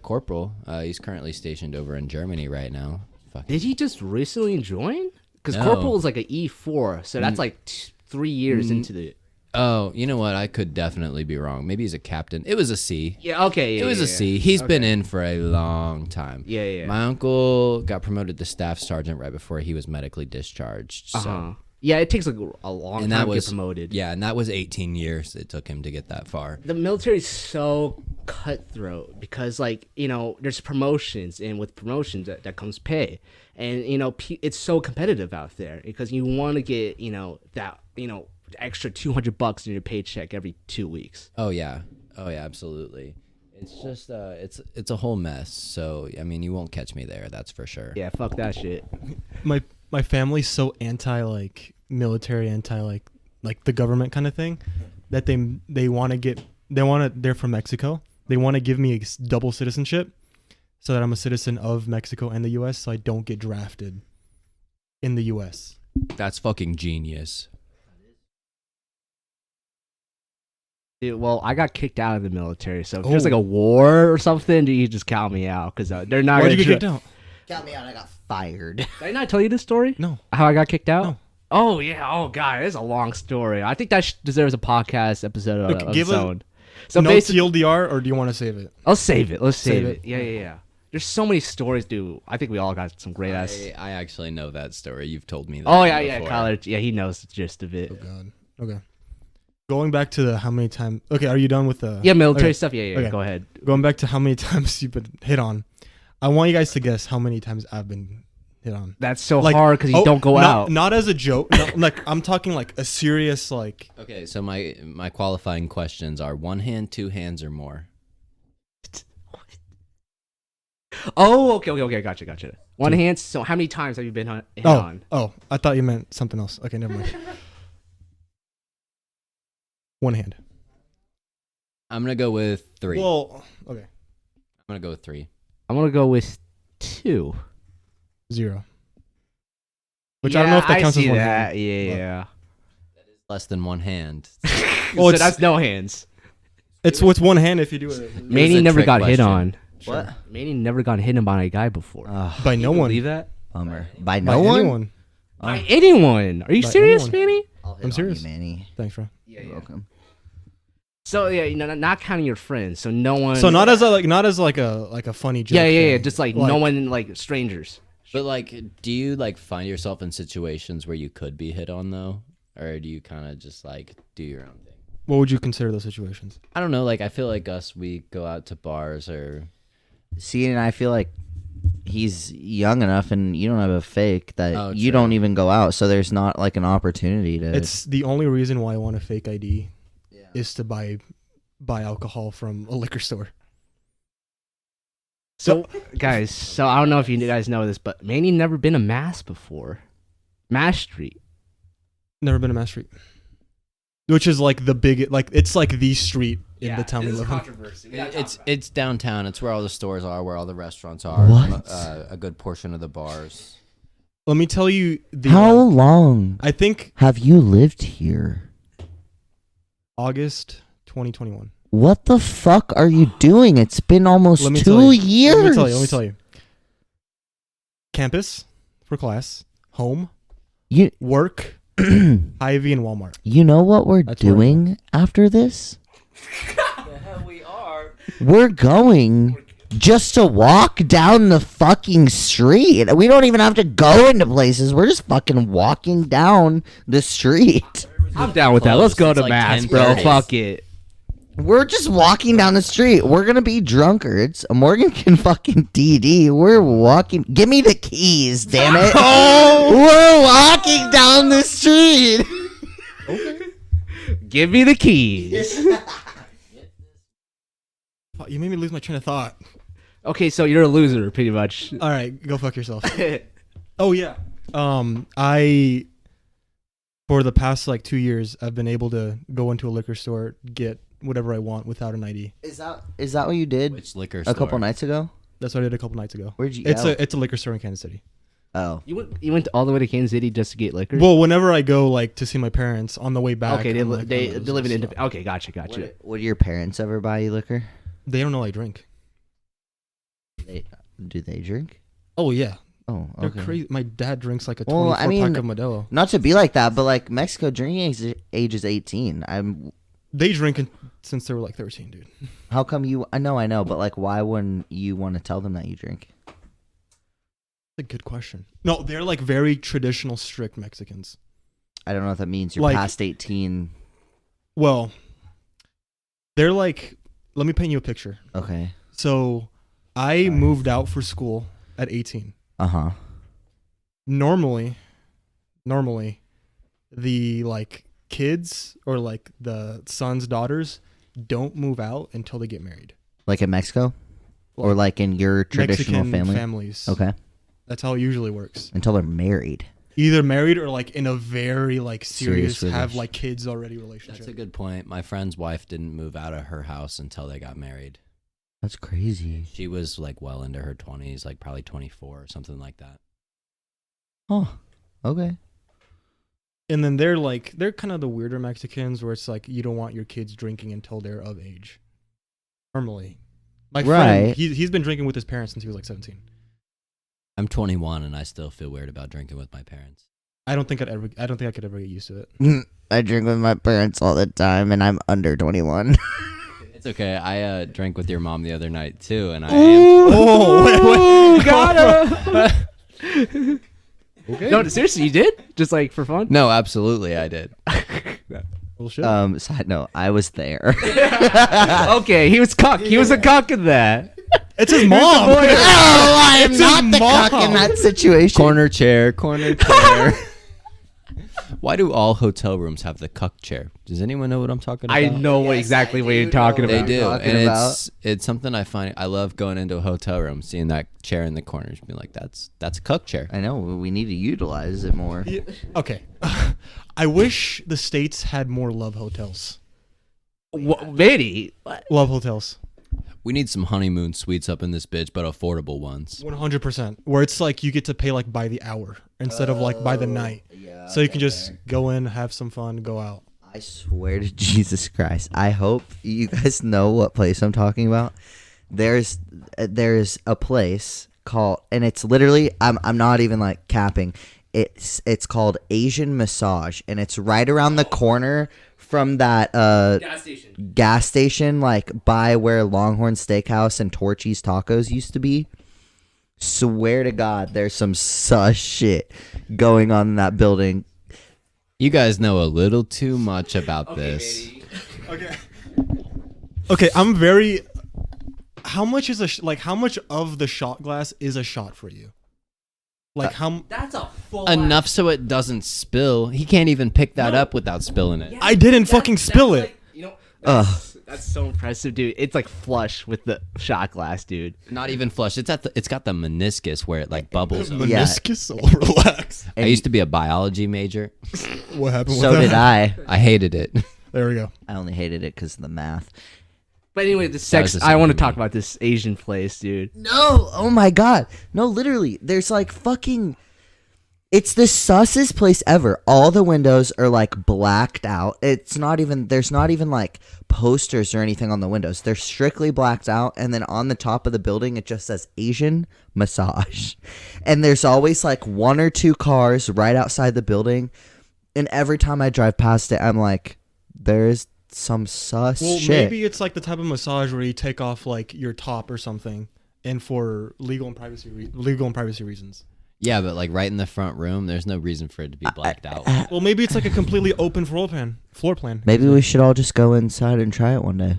corporal. He's currently stationed over in Germany right now. Did he just recently join? Because No. corporal is like an E4, so that's like 3 years into the. Oh, you know what? I could definitely be wrong. Maybe he's a captain. It was a C. Yeah. Okay. It was a C. He's been in for a long time. Yeah. My uncle got promoted to staff sergeant right before he was medically discharged. So Yeah, it takes like a long And time that to was get promoted. Yeah, and that was 18 years it took him to get that far. The military is so cutthroat because, like, you know, there's promotions, and with promotions that comes pay, and you know, it's so competitive out there because you want to get, you know, that, you know, extra $200 in your paycheck every 2 weeks. Oh yeah, absolutely. It's just it's a whole mess. So I mean, you won't catch me there. That's for sure. Yeah, fuck that shit. My family's so anti like military, anti like the government kind of thing, that they're from Mexico. They want to give me a double citizenship, so that I'm a citizen of Mexico and the U.S. so I don't get drafted in the U.S. That's fucking genius. Dude, well, I got kicked out of the military, so if there's like a war or something, you just count me out because they're not. Why'd you get kicked out? Got me out. I got fired. Did I not tell you this story? No. How I got kicked out? No. Oh yeah. Oh god, it's a long story. I think that deserves a podcast episode Look, of give its us- own. So No basically, TLDR, or do you want to save it? I'll save it. Let's save Save it. it. Yeah. There's so many stories, dude. I think we all got some great ass. I actually know that story. You've told me that. Oh yeah, before. college. Yeah, he knows the gist of it. Oh god. Okay. Going back to the how many times. Okay, are you done with the? Yeah, military okay. stuff. Yeah. Okay. Go ahead. Going back to how many times you've been hit on. I want you guys to guess how many times I've been hit on. That's so Like, hard because you don't go out. Not as a joke. No, like I'm talking like a serious like. Okay, so my qualifying questions are 1 hand, 2 hands, or more. Oh, okay. Gotcha. One hand. So how many times have you been hit on? Oh, I thought you meant something else. Okay, never mind. 1 hand. I'm gonna go with 3. Well, okay. I'm gonna go with 3. I'm gonna go with 2. 0. Which I don't know if that counts as 1 hand. Yeah. Less than 1 hand. Well, So that's no hands. It's with 1 hand if you do it. Manny a never trick got hit question. on. What? Manny never got hit on by a guy before. By no one. Believe that? Bummer. By By no one. anyone. By anyone? Are you By serious, anyone. Manny? I'll hit I'm on serious. you, Manny. Thanks, bro. You're welcome. So yeah, you know, not counting your friends. So no one. So not as a funny joke. Yeah. thing. Just like no one, like strangers. But like, do you like find yourself in situations where you could be hit on though, or do you kind of just like do your own thing? What would you consider those situations? I don't know. Like, I feel like we go out to bars or. See, and I feel like he's young enough, and you don't have a fake that Oh, you true. don't even go out, so there's not like an opportunity to. It's the only reason why I want a fake ID is to buy alcohol from a liquor store. So guys, so I don't know if you guys know this, but Manny never been to Mass before. Mass Street. Never been to Mass Street, which is like the big, like it's like the street in the town we live in. controversy. It's downtown. It's where all the stores are, where all the restaurants are. What? A good portion of the bars. Let me tell you How long I think have you lived here? August 2021. What the fuck are you doing? It's been almost Let me 2 tell you. years. Let me tell you. Campus for class, home, You work, Ivy, and Walmart. you know what we're That's where I'm doing after this? The hell we are. We're going just to walk down the fucking street. We don't even have to go into places. We're just fucking walking down the street. I'm down with that. Let's go It's to like Mass, 10 bro. minutes. Fuck it. We're just walking down the street. We're gonna be drunkards. Morgan can fucking DD. We're walking. Give me the keys, damn it. We're walking down the street. Give me the keys. Fuck, you made me lose my train of thought. Okay, so you're a loser, pretty much. All right, go fuck yourself. Oh yeah. I for the past like 2 years, I've been able to go into a liquor store, get whatever I want without an ID. Is that what you did Which liquor a store? couple nights ago? That's what I did a couple nights ago. Where'd you It's go? a liquor store in Kansas City. Oh. You went all the way to Kansas City just to get liquor? Well, whenever I go like to see my parents on the way back. okay, I'm like, they oh, this live in is independent. stuff. Okay, gotcha. Would your parents ever buy you liquor? They don't know I drink. Do they drink? Oh yeah, Oh, they're okay. crazy. My dad drinks like a Well, 24 I mean- pack of Modelo. Not to be like that, but like Mexico drinking age is 18. They drink since they were like 13, dude. How come you? I know, but like, why wouldn't you want to tell them that you drink? That's a good question. No, they're like very traditional, strict Mexicans. I don't know what that means. You're Like- past 18. Well, they're like, let me paint you a picture. Okay. So I moved out for school at 18. Uh-huh. Normally, the like kids or like the sons, daughters don't move out until they get married. Like in Mexico? Or like in your traditional Mexican family? families. Okay. That's how it usually works. Until they're married. Either married or like in a very like serious Serious have relation- like kids already relationship. That's a good point. My friend's wife didn't move out of her house until they got married. That's crazy. She was like well into her 20s, like probably 24 or something like that. Oh, okay. And then they're kind of the weirder Mexicans where it's like you don't want your kids drinking until they're of age. Normally. My friend, Right. he's been drinking with his parents since he was like 17. I'm 21 and I still feel weird about drinking with my parents. I don't think I could ever get used to it. I drink with my parents all the time, and I'm under 21. It's okay. I drank with your mom the other night too, and I am. Oh, wait. Got him. Okay. No, seriously, you did? Just like for fun? No, absolutely, I did. Bullshit. Side note, I was there. Okay, he was cuck. He was a cuck in that. It's his mom. Oh, I am It's not his the mom. cock in that situation. Corner chair, corner chair. Why do all hotel rooms have the cuck chair? Does anyone know what I'm talking about? I know Yes, exactly I what you're do talking know They about. do, talking and about. it's something I find. I love going into a hotel room, seeing that chair in the corner, just being like, "That's a cuck chair." I know, we need to utilize it more. Yeah, okay. I wish the States had more love hotels. Manny, Love hotels. We need some honeymoon suites up in this bitch, but affordable ones. 100%. Where it's like you get to pay like by the hour instead of like by the night. Yeah, So you can just go in, have some fun, go out. I swear to Jesus Christ. I hope you guys know what place I'm talking about. There's a place called, and it's literally, I'm not even like capping. It's called Asian Massage, and it's right around the corner from that gas station, like by where Longhorn Steakhouse and Torchy's Tacos used to be. Swear to God, there's some sus shit going on in that building. You guys know a little too much about this. Okay. Okay, I'm very. How much is how much of the shot glass is a shot for you? Like how? That's a full Enough so it doesn't spill. He can't even pick that up without spilling it. I didn't fucking spill it. You know, Ugh. that's so impressive, dude. It's like flush with the shot glass, dude. Not even flush. It's got the meniscus where it like bubbles. up. Yeah. Meniscus. Oh, relax. I used to be a biology major. What happened? So with did that? I. I hated it. There we go. I only hated it because of the math. But anyway, the was sex. the I same want to for talk me. about this Asian place, dude. No, oh my God. No, literally, there's like fucking. It's the sussest place ever. All the windows are like blacked out. There's not even like posters or anything on the windows. They're strictly blacked out. And then on the top of the building, it just says Asian Massage. And there's always like one or two cars right outside the building. And every time I drive past it, I'm like, there's some sus Well, shit. maybe it's like the type of massage where you take off like your top or something, and for legal and privacy reasons. Yeah, but like right in the front room, there's no reason for it to be blacked out. Well, maybe it's like a completely open floor plan. Maybe we should all just go inside and try it one day.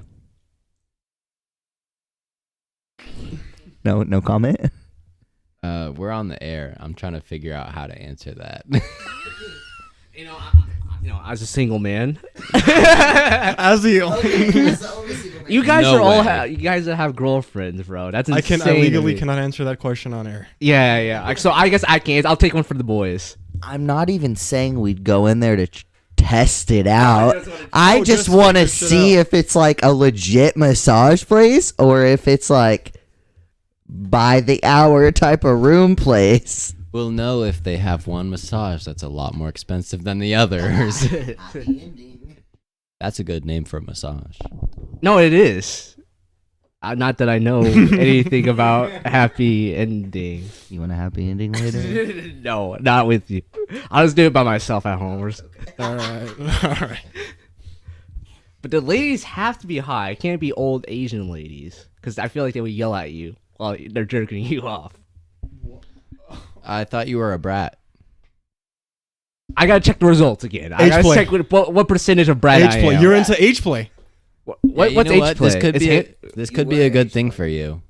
No comment. We're on the air. I'm trying to figure out how to answer that. You know, as a single man, As the you guys No are all way. you guys that have girlfriends, bro. That's I insane. to legally me. cannot answer that question on air. Yeah. Like, so I guess I can. I'll take one for the boys. I'm not even saying we'd go in there to test it out. just wanna- I Oh, just just want to check the shit see out. if it's like a legit massage place or if it's like by the hour type of room place. We'll know if they have one massage that's a lot more expensive than the others. That's a good name for a massage. No, it is. Not that I know anything about happy ending. You want a happy ending later? No, not with you. I'll just do it by myself at home. All right. But the ladies have to be high. It can't be old Asian ladies, because I feel like they would yell at you while they're jerking you off. I thought you were a brat. I gotta check the results again. I gotta H-play. check what percentage of Brad I H play. am. You're into H play. What's you know H what? play? This could be a good thing for you.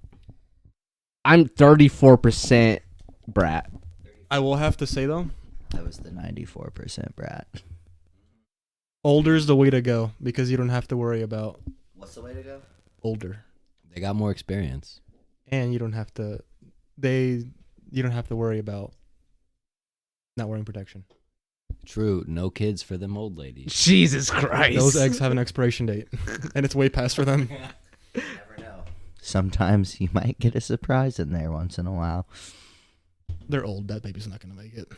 I'm 34% Brat. I will have to say though, That was the 94% brat. older's the way to go because you don't have to worry about What's the way to go? older, They got more experience. and you don't have to. You don't have to worry about not wearing protection. True, no kids for them old ladies. Jesus Christ. Those eggs have an expiration date, and it's way past for them. Never know. Sometimes you might get a surprise in there once in a while. They're old. That baby's not gonna make it.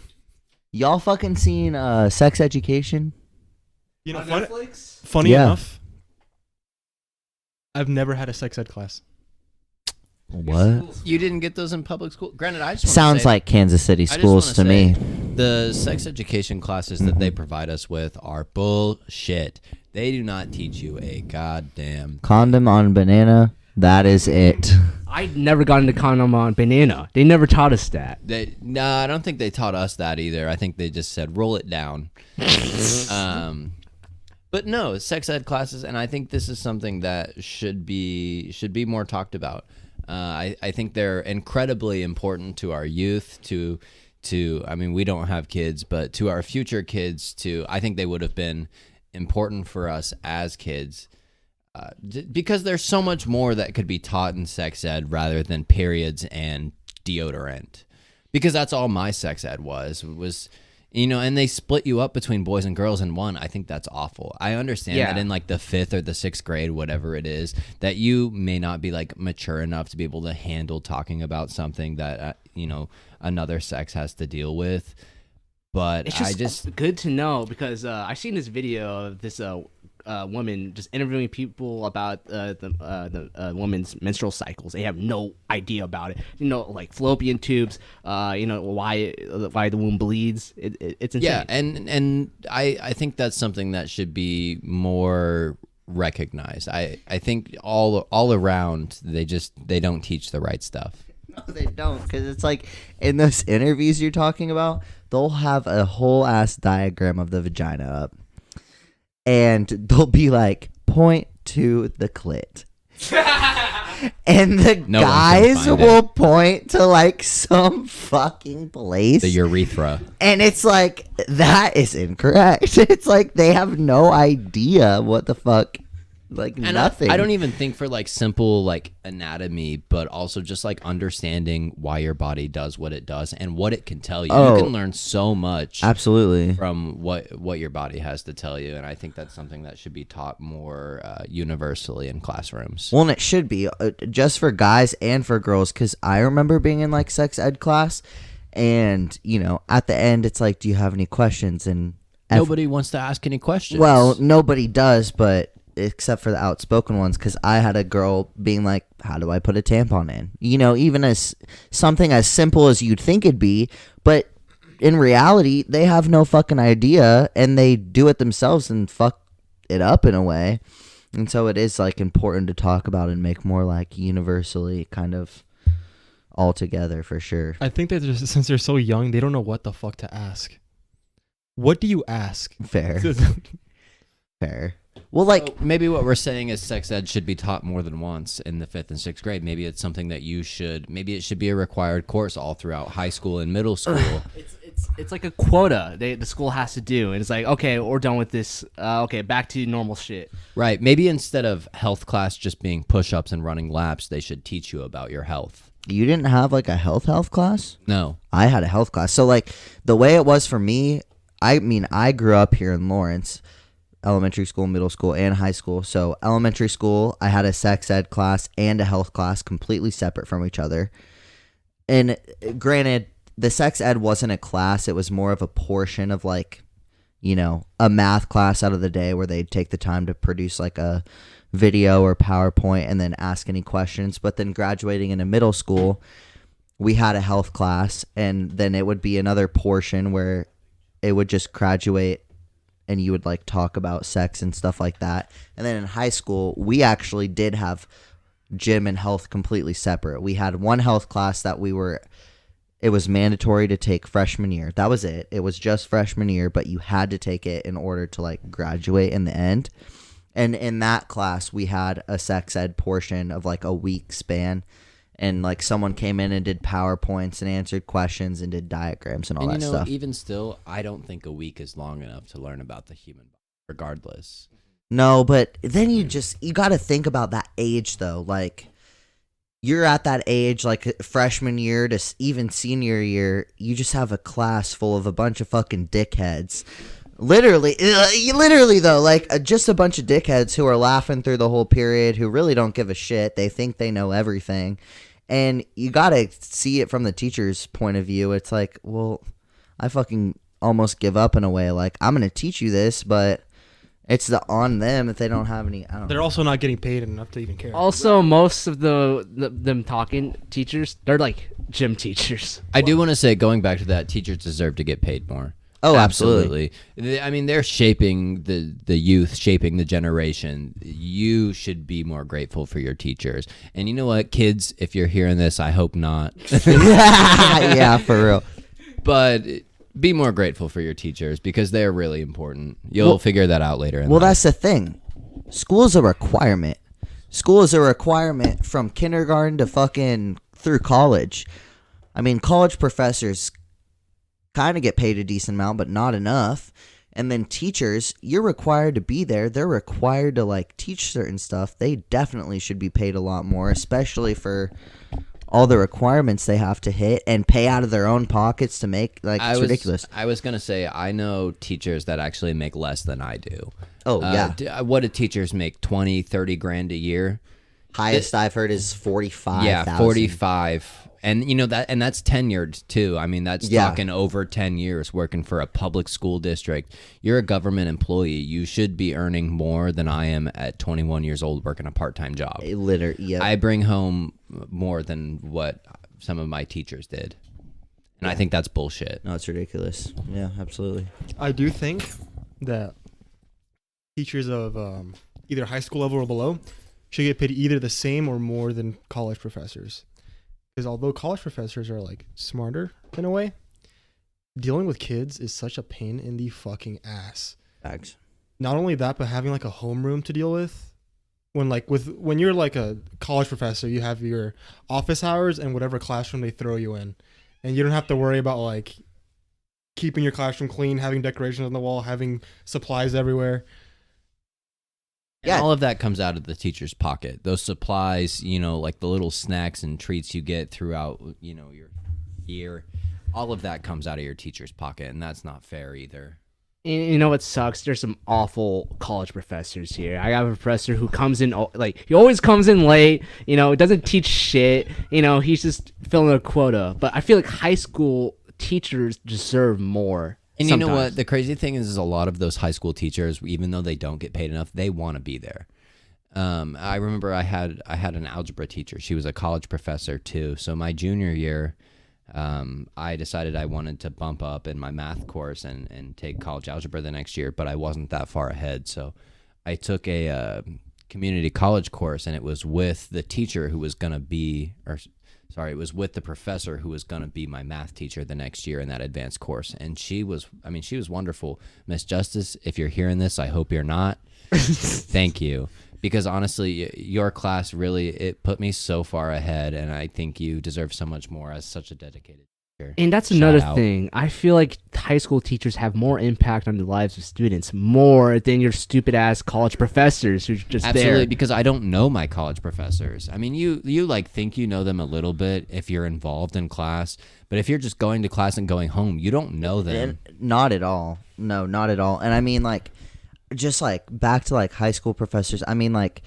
Y'all fucking seen Sex Education? You know, On funny, Netflix? funny Yeah. enough, I've never had a sex ed class. What? You didn't get those in public school? Granted, I just wanna Sounds say, like Kansas City just schools to wanna me. say, the sex education classes that they provide us with are bullshit. They do not teach you a goddamn. Condom on banana, that is it. I never got into condom on banana. They never taught us that. I don't think they taught us that either. I think they just said roll it down. But no, sex ed classes, and I think this is something that should be more talked about. I think they're incredibly important to our youth. I mean, we don't have kids, but to our future kids, I think they would have been important for us as kids. Because there's so much more that could be taught in sex ed rather than periods and deodorant. Because that's all my sex ed was, and they split you up between boys and girls in one. I think that's awful. I understand that in like the 5th or the 6th grade, whatever it is, that you may not be like mature enough to be able to handle talking about something that, another sex has to deal with. But It's just good to know because I seen this video of this woman just interviewing people about the woman's menstrual cycles. They have no idea about it. Like fallopian tubes. Why the womb bleeds. It's insane. Yeah, and I think that's something that should be more recognized. I think all around they don't teach the right stuff. No, they don't, because it's like in those interviews you're talking about, they'll have a whole ass diagram of the vagina up, and they'll be like, point to the clit. And the guys will point to like some fucking place. The urethra. And it's like, that is incorrect. It's like they have no idea what the fuck. Like and nothing. I don't even think for like simple like anatomy, but also just like understanding why your body does what it does and what it can tell you. Oh, you can learn so much absolutely from what your body has to tell you, and I think that's something that should be taught more universally in classrooms. Well, and it should be just for guys and for girls, because I remember being in like sex ed class, and at the end it's like, do you have any questions? And Nobody wants to ask any questions. Well, nobody does, but except for the outspoken ones, because I had a girl being like, how do I put a tampon in? Even as something as simple as you'd think it'd be, but in reality, they have no fucking idea, and they do it themselves and fuck it up in a way. And so it is like important to talk about and make more like universally kind of all together for sure. I think that since they're so young, they don't know what the fuck to ask. What do you ask? Fair. Fair. Well, like, so maybe what we're saying is sex ed should be taught more than once in the 5th and 6th grade. Maybe it's something that maybe it should be a required course all throughout high school and middle school. It's like a quota the school has to do, and it's like, okay, we're done with this. Okay, back to normal shit. Right. Maybe instead of health class just being push-ups and running laps, they should teach you about your health. you didn't have like a health class? No. I had a health class. So like the way it was for me, I grew up here in Lawrence, elementary school, middle school, and high school. So elementary school, I had a sex ed class and a health class completely separate from each other. And granted, the sex ed wasn't a class. It was more of a portion of like, a math class out of the day where they'd take the time to produce like a video or PowerPoint and then ask any questions. But then graduating into middle school, we had a health class, and then it would be another portion where it would just graduate and you would like talk about sex and stuff like that. And then in high school, we actually did have gym and health completely separate. We had one health class that we were It was mandatory to take freshman year. That was it. It was just freshman year, but you had to take it in order to like graduate in the end. And in that class, we had a sex ed portion of like a week span. And like someone came in and did PowerPoints and answered questions and did diagrams and all that stuff. Even still, I don't think a week is long enough to learn about the human body, regardless. No, but then you got to think about that age though. Like you're at that age, like freshman year to even senior year, you just have a class full of a bunch of fucking dickheads. Literally though, like just a bunch of dickheads who are laughing through the whole period, who really don't give a shit. They think they know everything. And you got to see it from the teacher's point of view. It's like, well, I fucking almost give up in a way. Like, I'm going to teach you this, but it's on them if they don't have any. I don't They're know. also not getting paid enough to even care. Also, most of them talking teachers, they're like gym teachers. I do want to say, going back to that, teachers deserve to get paid more. Oh, absolutely. I mean, they're shaping the youth, shaping the generation. You should be more grateful for your teachers. And you know what, kids, if you're hearing this, I hope not. Yeah, for real. But be more grateful for your teachers because they're really important. You'll figure that out later in life. That's the thing. School is a requirement. School is a requirement from kindergarten to fucking through college. I mean, college professors kind of get paid a decent amount, but not enough. And then teachers, you're required to be there. They're required to like teach certain stuff. They definitely should be paid a lot more, especially for all the requirements they have to hit and pay out of their own pockets to make. Like, it's ridiculous. I was going to say, I know teachers that actually make less than I do. Oh, yeah. What do teachers make, 20, 30 grand a year? Highest I've heard is 45,000. Yeah, 45. And you know that's tenured too. I mean, that's talking over 10 years working for a public school district. You're a government employee. You should be earning more than I am at 21 years old working a part-time job. Literally, I bring home more than what some of my teachers did. And I think that's bullshit. No, it's ridiculous. Yeah, absolutely. I do think that teachers of either high school level or below should get paid either the same or more than college professors. Because although college professors are like smarter in a way, dealing with kids is such a pain in the fucking ass. Facts. Not only that, but having like a homeroom to deal with. When you're like a college professor, you have your office hours and whatever classroom they throw you in, and you don't have to worry about like keeping your classroom clean, having decorations on the wall, having supplies everywhere. And all of that comes out of the teacher's pocket. Those supplies, you know, like the little snacks and treats you get throughout, you know, your year, all of that comes out of your teacher's pocket, and that's not fair either. You know what sucks? There's some awful college professors here. I have a professor who comes in, like, he always comes in late, you know, doesn't teach shit, you know, he's just filling a quota. But I feel like high school teachers deserve more. And sometimes. You know what? The crazy thing is a lot of those high school teachers, even though they don't get paid enough, they want to be there. I remember I had an algebra teacher. She was a college professor too. So my junior year, I decided I wanted to bump up in my math course and take college algebra the next year, but I wasn't that far ahead. So I took a community college course, and it was with the teacher who was going to be, it was with the professor who was going to be my math teacher the next year in that advanced course. And she was wonderful. Miss Justice, if you're hearing this, I hope you're not. Thank you. Because honestly, your class really, it put me so far ahead, and I think you deserve so much more as such a dedicated teacher. And that's Shout another out. thing. I feel like high school teachers have more impact on the lives of students, more than your stupid ass college professors who's just Absolutely, there. because I don't know my college professors. I mean, you like think you know them a little bit if you're involved in class, but if you're just going to class and going home, you don't know them. Not at all. No, not at all. And I mean, like, just like back to like high school professors. I mean, like,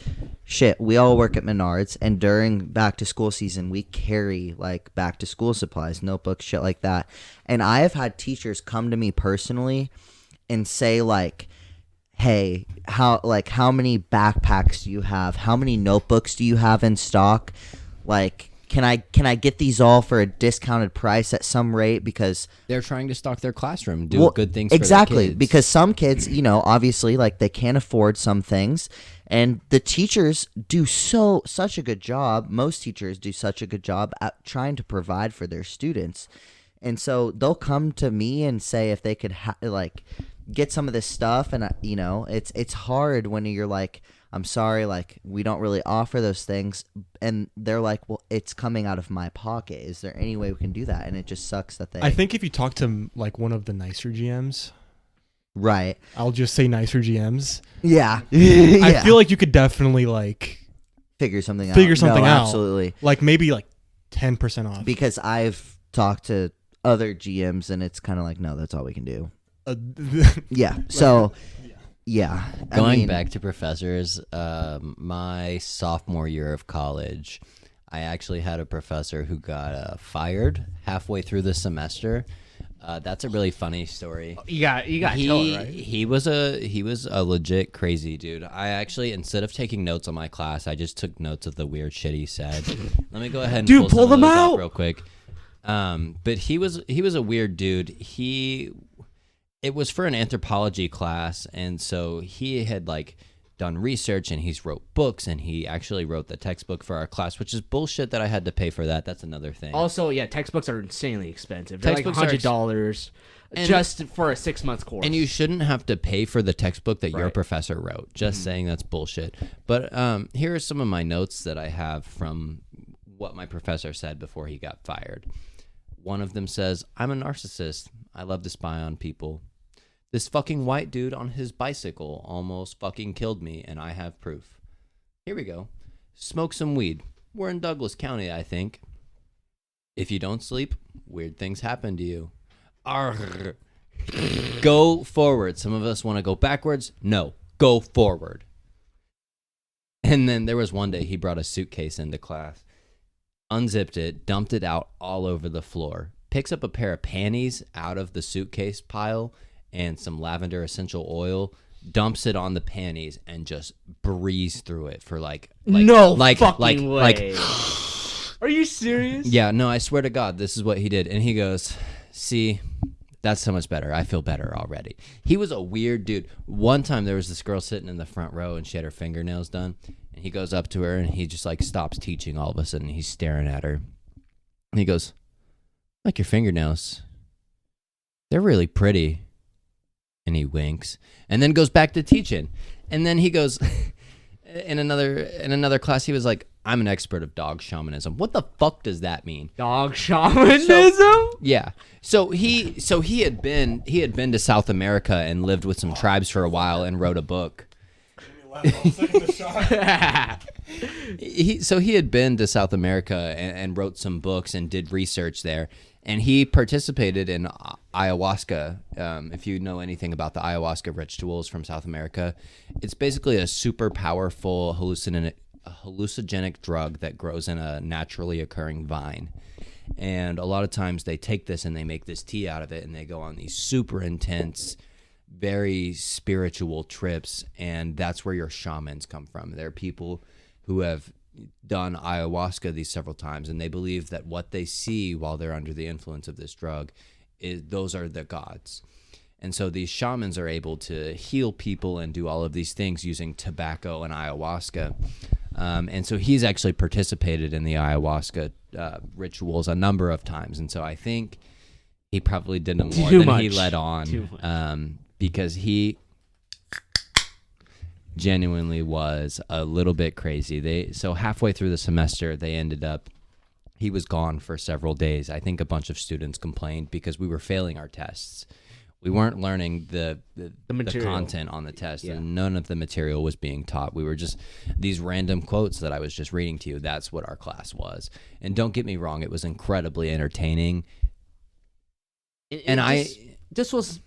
shit, we all work at Menards, and during back to school season, we carry like back to school supplies, notebooks, shit like that. And I have had teachers come to me personally and say like, hey, how many backpacks do you have? How many notebooks do you have in stock? Like, can I get these all for a discounted price at some rate because They're trying to stock their classroom, do good things exactly for their kids. because some kids, obviously like they can't afford some things, and the teachers do such a good job. Most teachers do such a good job at trying to provide for their students, and so they'll come to me and say if they could get some of this stuff, and it's hard when you're like, I'm sorry, like we don't really offer those things, and they're like, well, it's coming out of my pocket. Is there any way we can do that? And it just sucks that they. I think if you talk to like one of the nicer GMs, right? I'll just say nicer GMs. Yeah, I feel like you could definitely like figure something No, out. Absolutely, like maybe like 10% off. because I've talked to other GMs, and it's kind of like, no, that's all we can do. Yeah. So. Yeah. Going back to professors, my sophomore year of college, I actually had a professor who got fired halfway through the semester. That's a really funny story. You got to tell it, right? He was a legit crazy dude. I actually, instead of taking notes on my class, I just took notes of the weird shit he said. Let me go ahead and pull them out real quick. But he was a weird dude. It was for an anthropology class, and so he had like done research and he's wrote books, and he actually wrote the textbook for our class, which is bullshit that I had to pay for that. That's another thing. Also, yeah, textbooks are insanely expensive. They're Textbooks like $100 just for a 6-month course. And you shouldn't have to pay for the textbook that your Right. professor wrote. Just saying that's bullshit. But here are some of my notes that I have from what my professor said before he got fired. One of them says, "I'm a narcissist. I love to spy on people. This fucking white dude on his bicycle almost fucking killed me, and I have proof. Here we go. Smoke some weed. We're in Douglas County, I think. If you don't sleep, weird things happen to you. Arrgh. Go forward. Some of us want to go backwards. No, go forward." And then there was one day he brought a suitcase into class, unzipped it, dumped it out all over the floor, picks up a pair of panties out of the suitcase pile and some lavender essential oil, dumps it on the panties, and just breeze through it for like fucking way. Are you serious? Yeah, no, I swear to God, this is what he did. And he goes, "See, that's so much better. I feel better already." He was a weird dude. One time there was this girl sitting in the front row, and she had her fingernails done, and he goes up to her, and he just like stops teaching all of a sudden. He's staring at her, and he goes, "Like your fingernails. They're really pretty." And he winks, and then goes back to teaching. And then he goes, in another class, he was like, "I'm an expert of dog shamanism." What the fuck does that mean? Dog shamanism? Yeah. So he had been to South America and lived with some tribes for a while and wrote a book. He had been to South America and wrote some books and did research there. And he participated in ayahuasca. If you know anything about the ayahuasca rituals from South America, it's basically a super powerful hallucinogenic drug that grows in a naturally occurring vine. And a lot of times they take this and they make this tea out of it, and they go on these super intense, very spiritual trips. And that's where your shamans come from. They're people who have done ayahuasca these several times, and they believe that what they see while they're under the influence of this drug those are the gods. And so these shamans are able to heal people and do all of these things using tobacco and ayahuasca. And so he's actually participated in the ayahuasca rituals a number of times. And so I think he probably did them more than he let on, because he genuinely was a little bit crazy. So halfway through the semester, he was gone for several days. I think a bunch of students complained because we were failing our tests. We weren't learning the content on the test, and none of the material was being taught. We were just these random quotes that I was just reading to you. That's what our class was. And don't get me wrong, it was incredibly entertaining. This was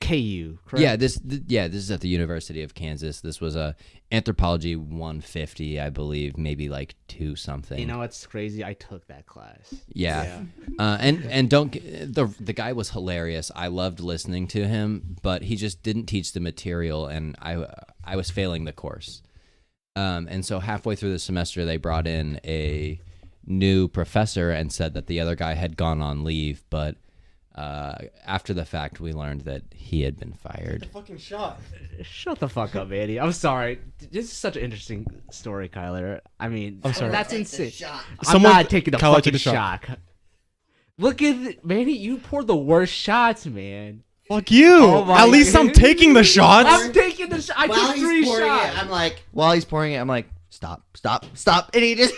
KU, correct? Yeah, this is at the University of Kansas. This was a Anthropology 150, I believe, maybe like 2 something. You know what's crazy? I took that class. Yeah. The guy was hilarious. I loved listening to him, but he just didn't teach the material, and I was failing the course. And so halfway through the semester, they brought in a new professor and said that the other guy had gone on leave, but after the fact, we learned that he had been fired. Fucking shot. Shut the fuck up, Manny. I'm sorry. This is such an interesting story, Kyler. I mean, I'm sorry. that's Take the insane. shot. I'm not taking the Kyler, fucking take a shot. shot. Look at Manny. You poured the worst shots, man. Fuck you. Oh my At least I'm God. taking the shots. I'm taking the shot. I While took he's 3 pouring shots. it, I'm like, while he's pouring it, I'm like, stop, and he just.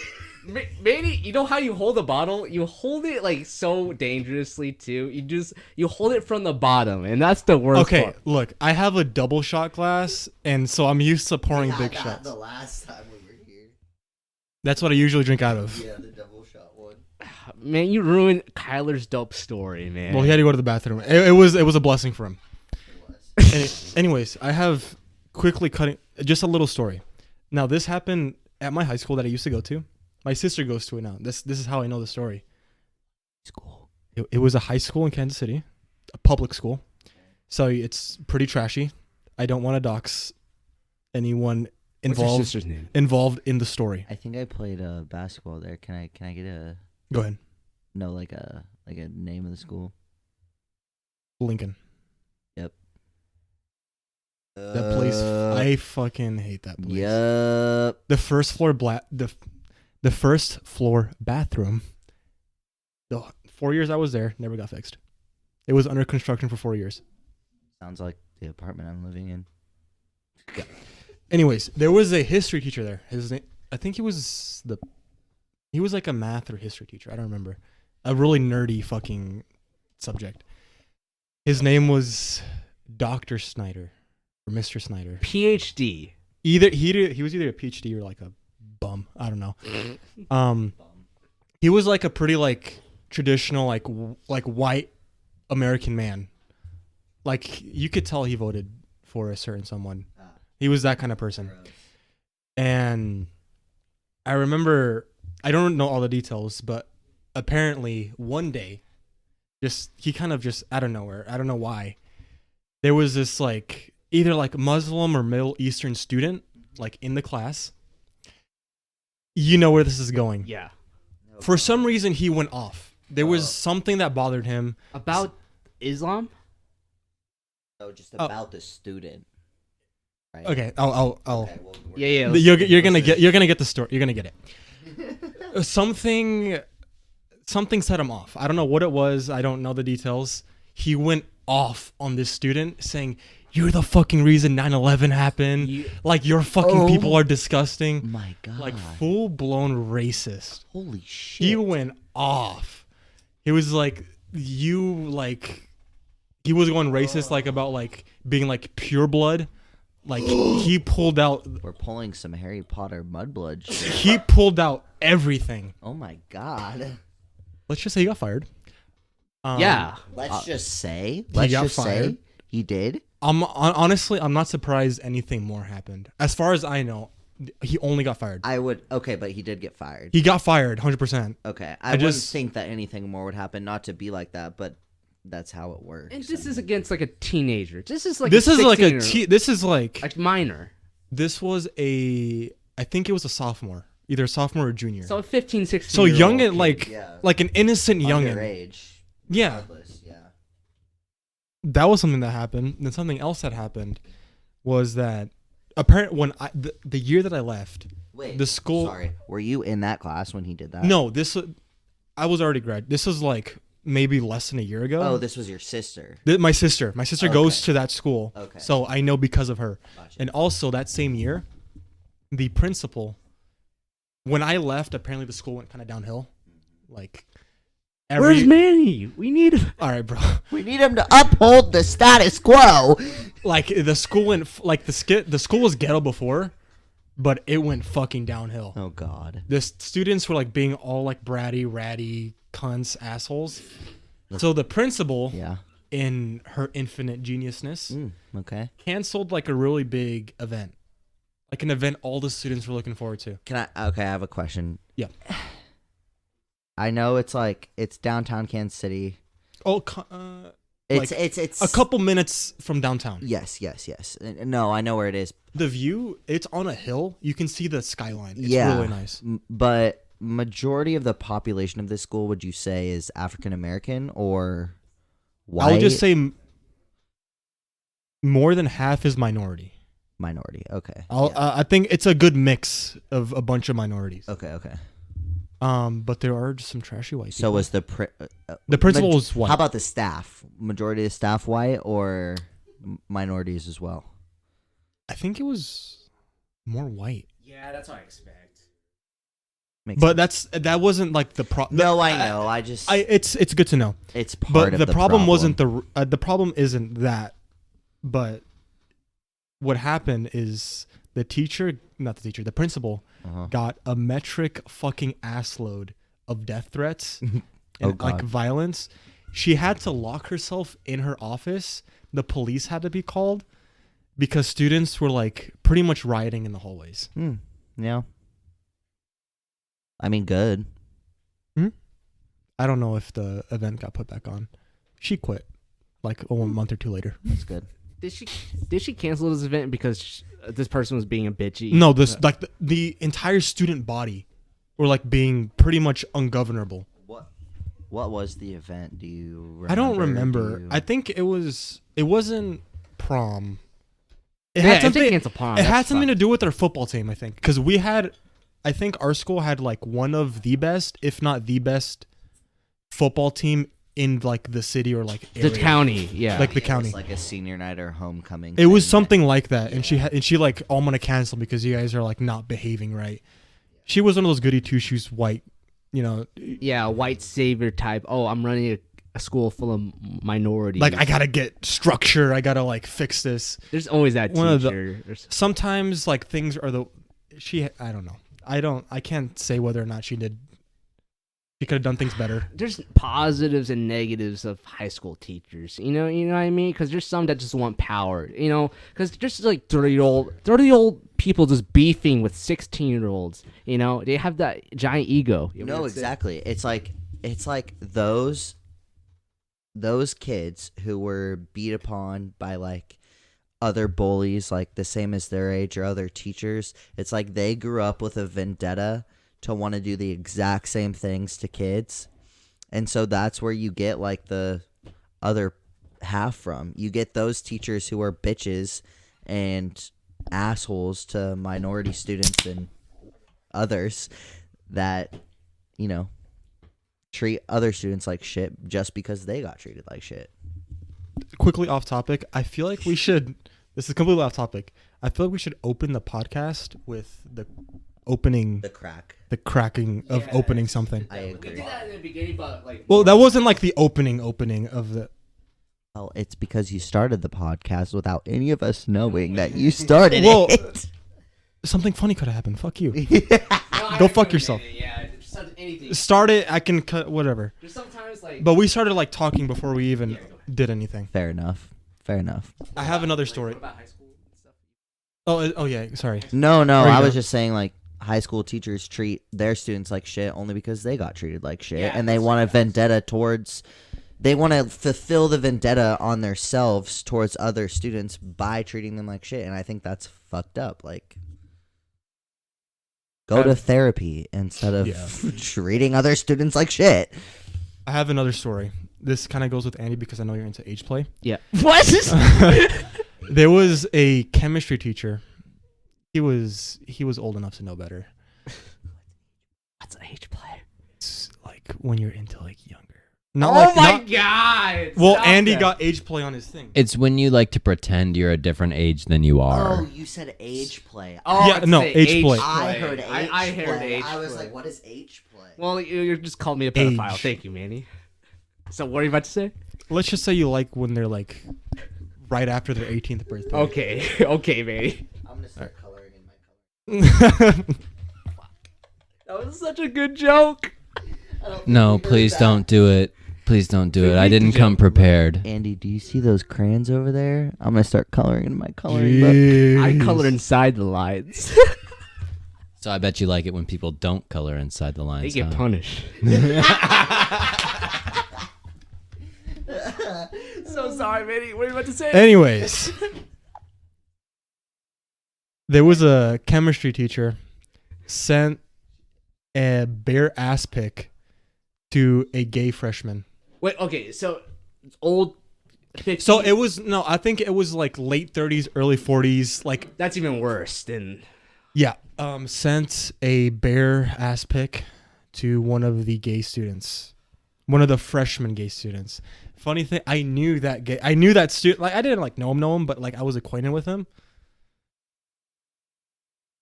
Manny, you know how you hold a bottle? You hold it like so dangerously too. You hold it from the bottom, and that's the worst Okay, part. look, I have a double shot glass, and so I'm used to pouring I big got shots. the last time we were here. That's what I usually drink out of. Yeah, the double shot one. Man, you ruined Kyler's dope story, man. Well, he had to go to the bathroom. It was a blessing for him. Anyways, I have quickly cutting just a little story. Now, this happened at my high school that I used to go to. My sister goes to it now. This is how I know the story. School. It was a high school in Kansas City, a public school. So it's pretty trashy. I don't want to dox anyone What's your involved sister's name? in the story. I think I played basketball there. Can I get a Go ahead. like a name of the school? Lincoln. Yep. That place, I fucking hate that place. Yep. The first floor the first floor bathroom. The 4 years I was there, never got fixed. It was under construction for 4 years. Sounds like the apartment I'm living in. Yeah. Anyways, there was a history teacher there. His name, I think he was like a math or history teacher. I don't remember. A really nerdy fucking subject. His name was Dr. Snyder or Mr. Snyder. PhD. He was either a PhD or like a bum. I don't know. He was like a pretty like traditional like white American man. Like you could tell he voted for a certain someone. He was that kind of person. And I remember, I don't know all the details, but apparently one day, he kind of just out of nowhere, I don't know why, there was this like either like Muslim or Middle Eastern student like in the class. You know where this is going. Yeah. For some reason, he went off. There was something that bothered him. About Islam? Oh, just about the student. Right? Okay, I'll Okay, well, Yeah. you're gonna get the story. You're gonna get it. Something set him off. I don't know what it was. I don't know the details. He went off on this student saying, "You're the fucking reason 9/11 happened. Like your fucking people are disgusting." My God. Like full blown racist. Holy shit. He went off. He was like, he was going racist like about like being like pure blood. Like he pulled out. We're pulling some Harry Potter mudblood shit. He pulled out everything. Oh my God. Let's just say he got fired. Yeah. Let's just say. He got fired. He did. Honestly, I'm not surprised anything more happened. As far as I know, he only got fired. Okay, but he did get fired. He got fired, 100%. Okay, I wouldn't think that anything more would happen. Not to be like that, but that's how it works. And this is against like a teenager. This is like This is like like minor. This was I think it was a sophomore, either a sophomore or junior. So a 15, 16. So young and yeah. like an innocent youngin. Underage. Yeah. Regardless, yeah. That was something that happened. Then something else that happened was that apparently when the year that I left, Wait. the school. Sorry, were you in that class when he did that? No, I was already grad. This was like maybe less than a year ago. Oh, this was your sister. My sister goes to that school. Okay. So I know because of her. Gotcha. And also that same year, the principal, when I left, apparently the school went kind of downhill. Like, Where's Manny? We need him. All right, bro. We need him to uphold the status quo. Like the school went like the school was ghetto before, but it went fucking downhill. Oh God. The students were like being all like bratty, ratty, cunts, assholes. So the principal, Yeah. in her infinite geniusness, Okay. canceled like a really big event, like an event all the students were looking forward to. Okay, I have a question. Yeah. I know it's downtown Kansas City. Oh, It's a couple minutes from downtown. Yes. No, I know where it is. The view, it's on a hill. You can see the skyline. It's Yeah. really nice. But majority of the population of this school would you say is African American or white? I would just say more than half is minority. Minority. Okay. I think it's a good mix of a bunch of minorities. Okay. But there are just some trashy white people. So was the principal was white. How about the staff? Majority of staff white or minorities as well? I think it was more white. Yeah, that's what I expect. But that wasn't like the problem. No, I know. It's good to know. It's part But of the problem problem. wasn't the problem isn't that. But what happened is the principal got a metric fucking assload of death threats and like violence. She had to lock herself in her office. The police had to be called because students were like pretty much rioting in the hallways. Yeah. I mean, good. I don't know if the event got put back on. She quit like a month or two later. That's good. Did she cancel this event because this person was being a bitchy? No, this like the entire student body were like being pretty much ungovernable. What was the event? Do you remember? I don't remember. I think it wasn't prom. It Yeah, had if something. they cancel prom, It had that's something fucked. to do with our football team, I think, because I think our school had like one of the best, if not the best, football team in like the city or like area. The county, yeah. Like the It county. was like a senior night or homecoming. It was thing. something like that, and she like, oh, I'm gonna cancel because you guys are like not behaving right. She was one of those goody two shoes white, Yeah, white savior type. Oh, I'm running a school full of minorities. like I gotta get structure. I gotta like fix this. There's always that One of the- teacher. Sometimes like things are I don't know. I can't say whether or not she did. She could have done things better. There's positives and negatives of high school teachers. You know what I mean? Because there's some that just want power. Because there's like 30-year-old people just beefing with 16-year-olds. They have that giant ego. No, exactly. It's like those kids who were beat upon by like other bullies, like the same as their age or other teachers. It's like they grew up with a vendetta to want to do the exact same things to kids. And so that's where you get like the other half from. You get those teachers who are bitches and assholes to minority students and others that, treat other students like shit just because they got treated like shit. Quickly off topic, I feel like we should. This is completely off topic. I feel like we should open the podcast with the opening, the cracking of opening something. I agree. We did that in the beginning, but like. Well, that wasn't like the opening of the. Well, it's because you started the podcast without any of us knowing that you started Well, it. Something funny could have happened. Fuck you. No, Go fuck yourself. Yeah, just anything. Start it. I can cut whatever. There's sometimes like. But we started like talking before we even did anything. Fair enough. I have another story. What about high school and stuff? Oh yeah. Sorry. No, There you I go. was just saying like high school teachers treat their students like shit only because they got treated like shit, Yeah, and they want a vendetta towards. They want to fulfill the vendetta on themselves towards other students by treating them like shit, and I think that's fucked up. Like, go to therapy instead of treating other students like shit. I have another story. This kind of goes with Andy because I know you're into age play. Yeah. What? There was a chemistry teacher. He was old enough to know better. What's an age play? It's like when you're into like younger. God! Well, Stop Andy that. got age play on his thing. It's when you like to pretend you're a different age than you are. Oh, you said age play. Oh, Yeah, I'd no, say age play. I heard age I heard play. age I was play. like, what is age play? Well, you just called me a pedophile. Age. Thank you, Manny. So what are you about to say? Let's just say you like when they're like right after their 18th birthday. Okay, okay, Manny. I'm gonna start coloring in my color. That was such a good joke. No, please don't do it. Please don't do it. I Make the didn't come joke. prepared. Andy, do you see those crayons over there? I'm gonna start coloring in my coloring book. I color inside the lines. So I bet you like it when people don't color inside the They lines. get huh? punished. So sorry, Manny. What are you about to say? Anyways, there was a chemistry teacher sent a bare ass pic to a gay freshman. Wait, okay, so it's old. 50, So it was I think it was like late 30s, early 40s. Like that's even worse than. yeah, sent a bare ass pic to one of the gay students, one of the freshman gay students. Funny thing, I knew that student. Like I didn't like know him, but like I was acquainted with him.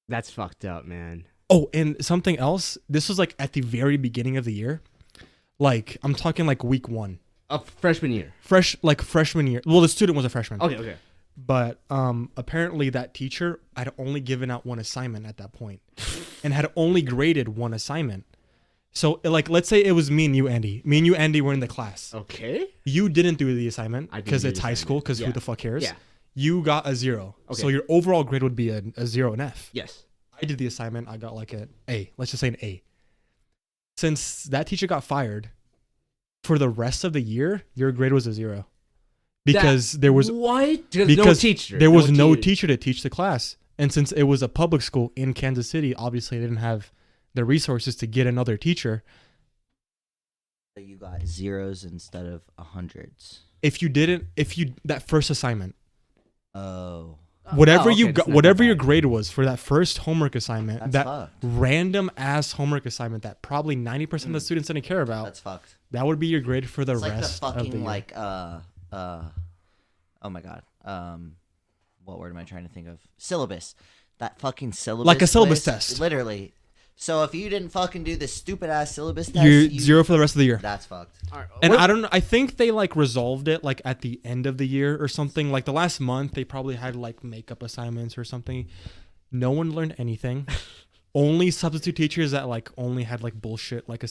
That's fucked up, man. Oh, and something else. This was like at the very beginning of the year. Like I'm talking like week 1. Of freshman year. Freshman year. Well, the student was a freshman. Okay. But apparently that teacher had only given out one assignment at that point and had only graded one assignment. So like let's say it was me and you, Andy. Me and you, Andy, were in the class. Okay. You didn't do the assignment I didn't because do it's the high assignment. school because Yeah. who the fuck cares? Yeah. You got a 0. Okay. So your overall grade would be a 0 and F. Yes. I did the assignment. I got like an A. Let's just say an A. Since that teacher got fired, for the rest of the year, your grade was a 0. Because there was what? Because because no teacher. there was no teacher to teach the class. And since it was a public school in Kansas City, obviously they didn't have the resources to get another teacher. So you got zeros instead of hundreds. That first assignment, Oh. whatever okay, you that's got, not whatever that your bad. grade was for that first homework assignment, That's that fucked. random ass homework assignment that probably 90% of the students didn't care about, That's fucked. that would be your grade for the It's like the rest of the fucking year. oh my god. What word am I trying to think of? Syllabus. That fucking syllabus. Like a syllabus quiz, test. Literally. So if you didn't fucking do this stupid ass syllabus test, You're 0 for the rest of the year. That's fucked. All right, And what- I don't know. I think they like resolved it like at the end of the year or something. Like the last month, they probably had like makeup assignments or something. No one learned anything. Only substitute teachers that like only had like bullshit like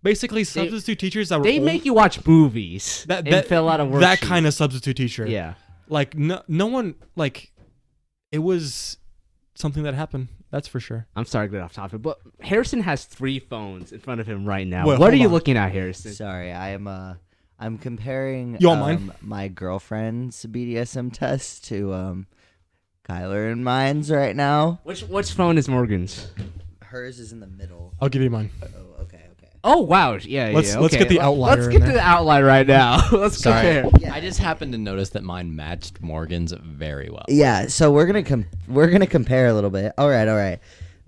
basically substitute teachers that were they make you watch movies and fill out a worksheet. that kind of substitute teacher. Yeah. Like no one like it was something that happened. That's for sure. I'm sorry to get off topic, but Harrison has 3 phones in front of him right now. Wait, what are hold you on. looking at, Harrison? Sorry, I'm comparing You want mine? my girlfriend's BDSM test to Kyler and mine's right now. Which phone is Morgan's? Hers is in the middle. I'll give you mine. Oh, okay. Oh wow, yeah. Let's okay. get the outlier Let's in get to there. the outline right now. Let's Sorry. compare. I just happened to notice that mine matched Morgan's very well. Yeah, so we're gonna compare a little bit. All right.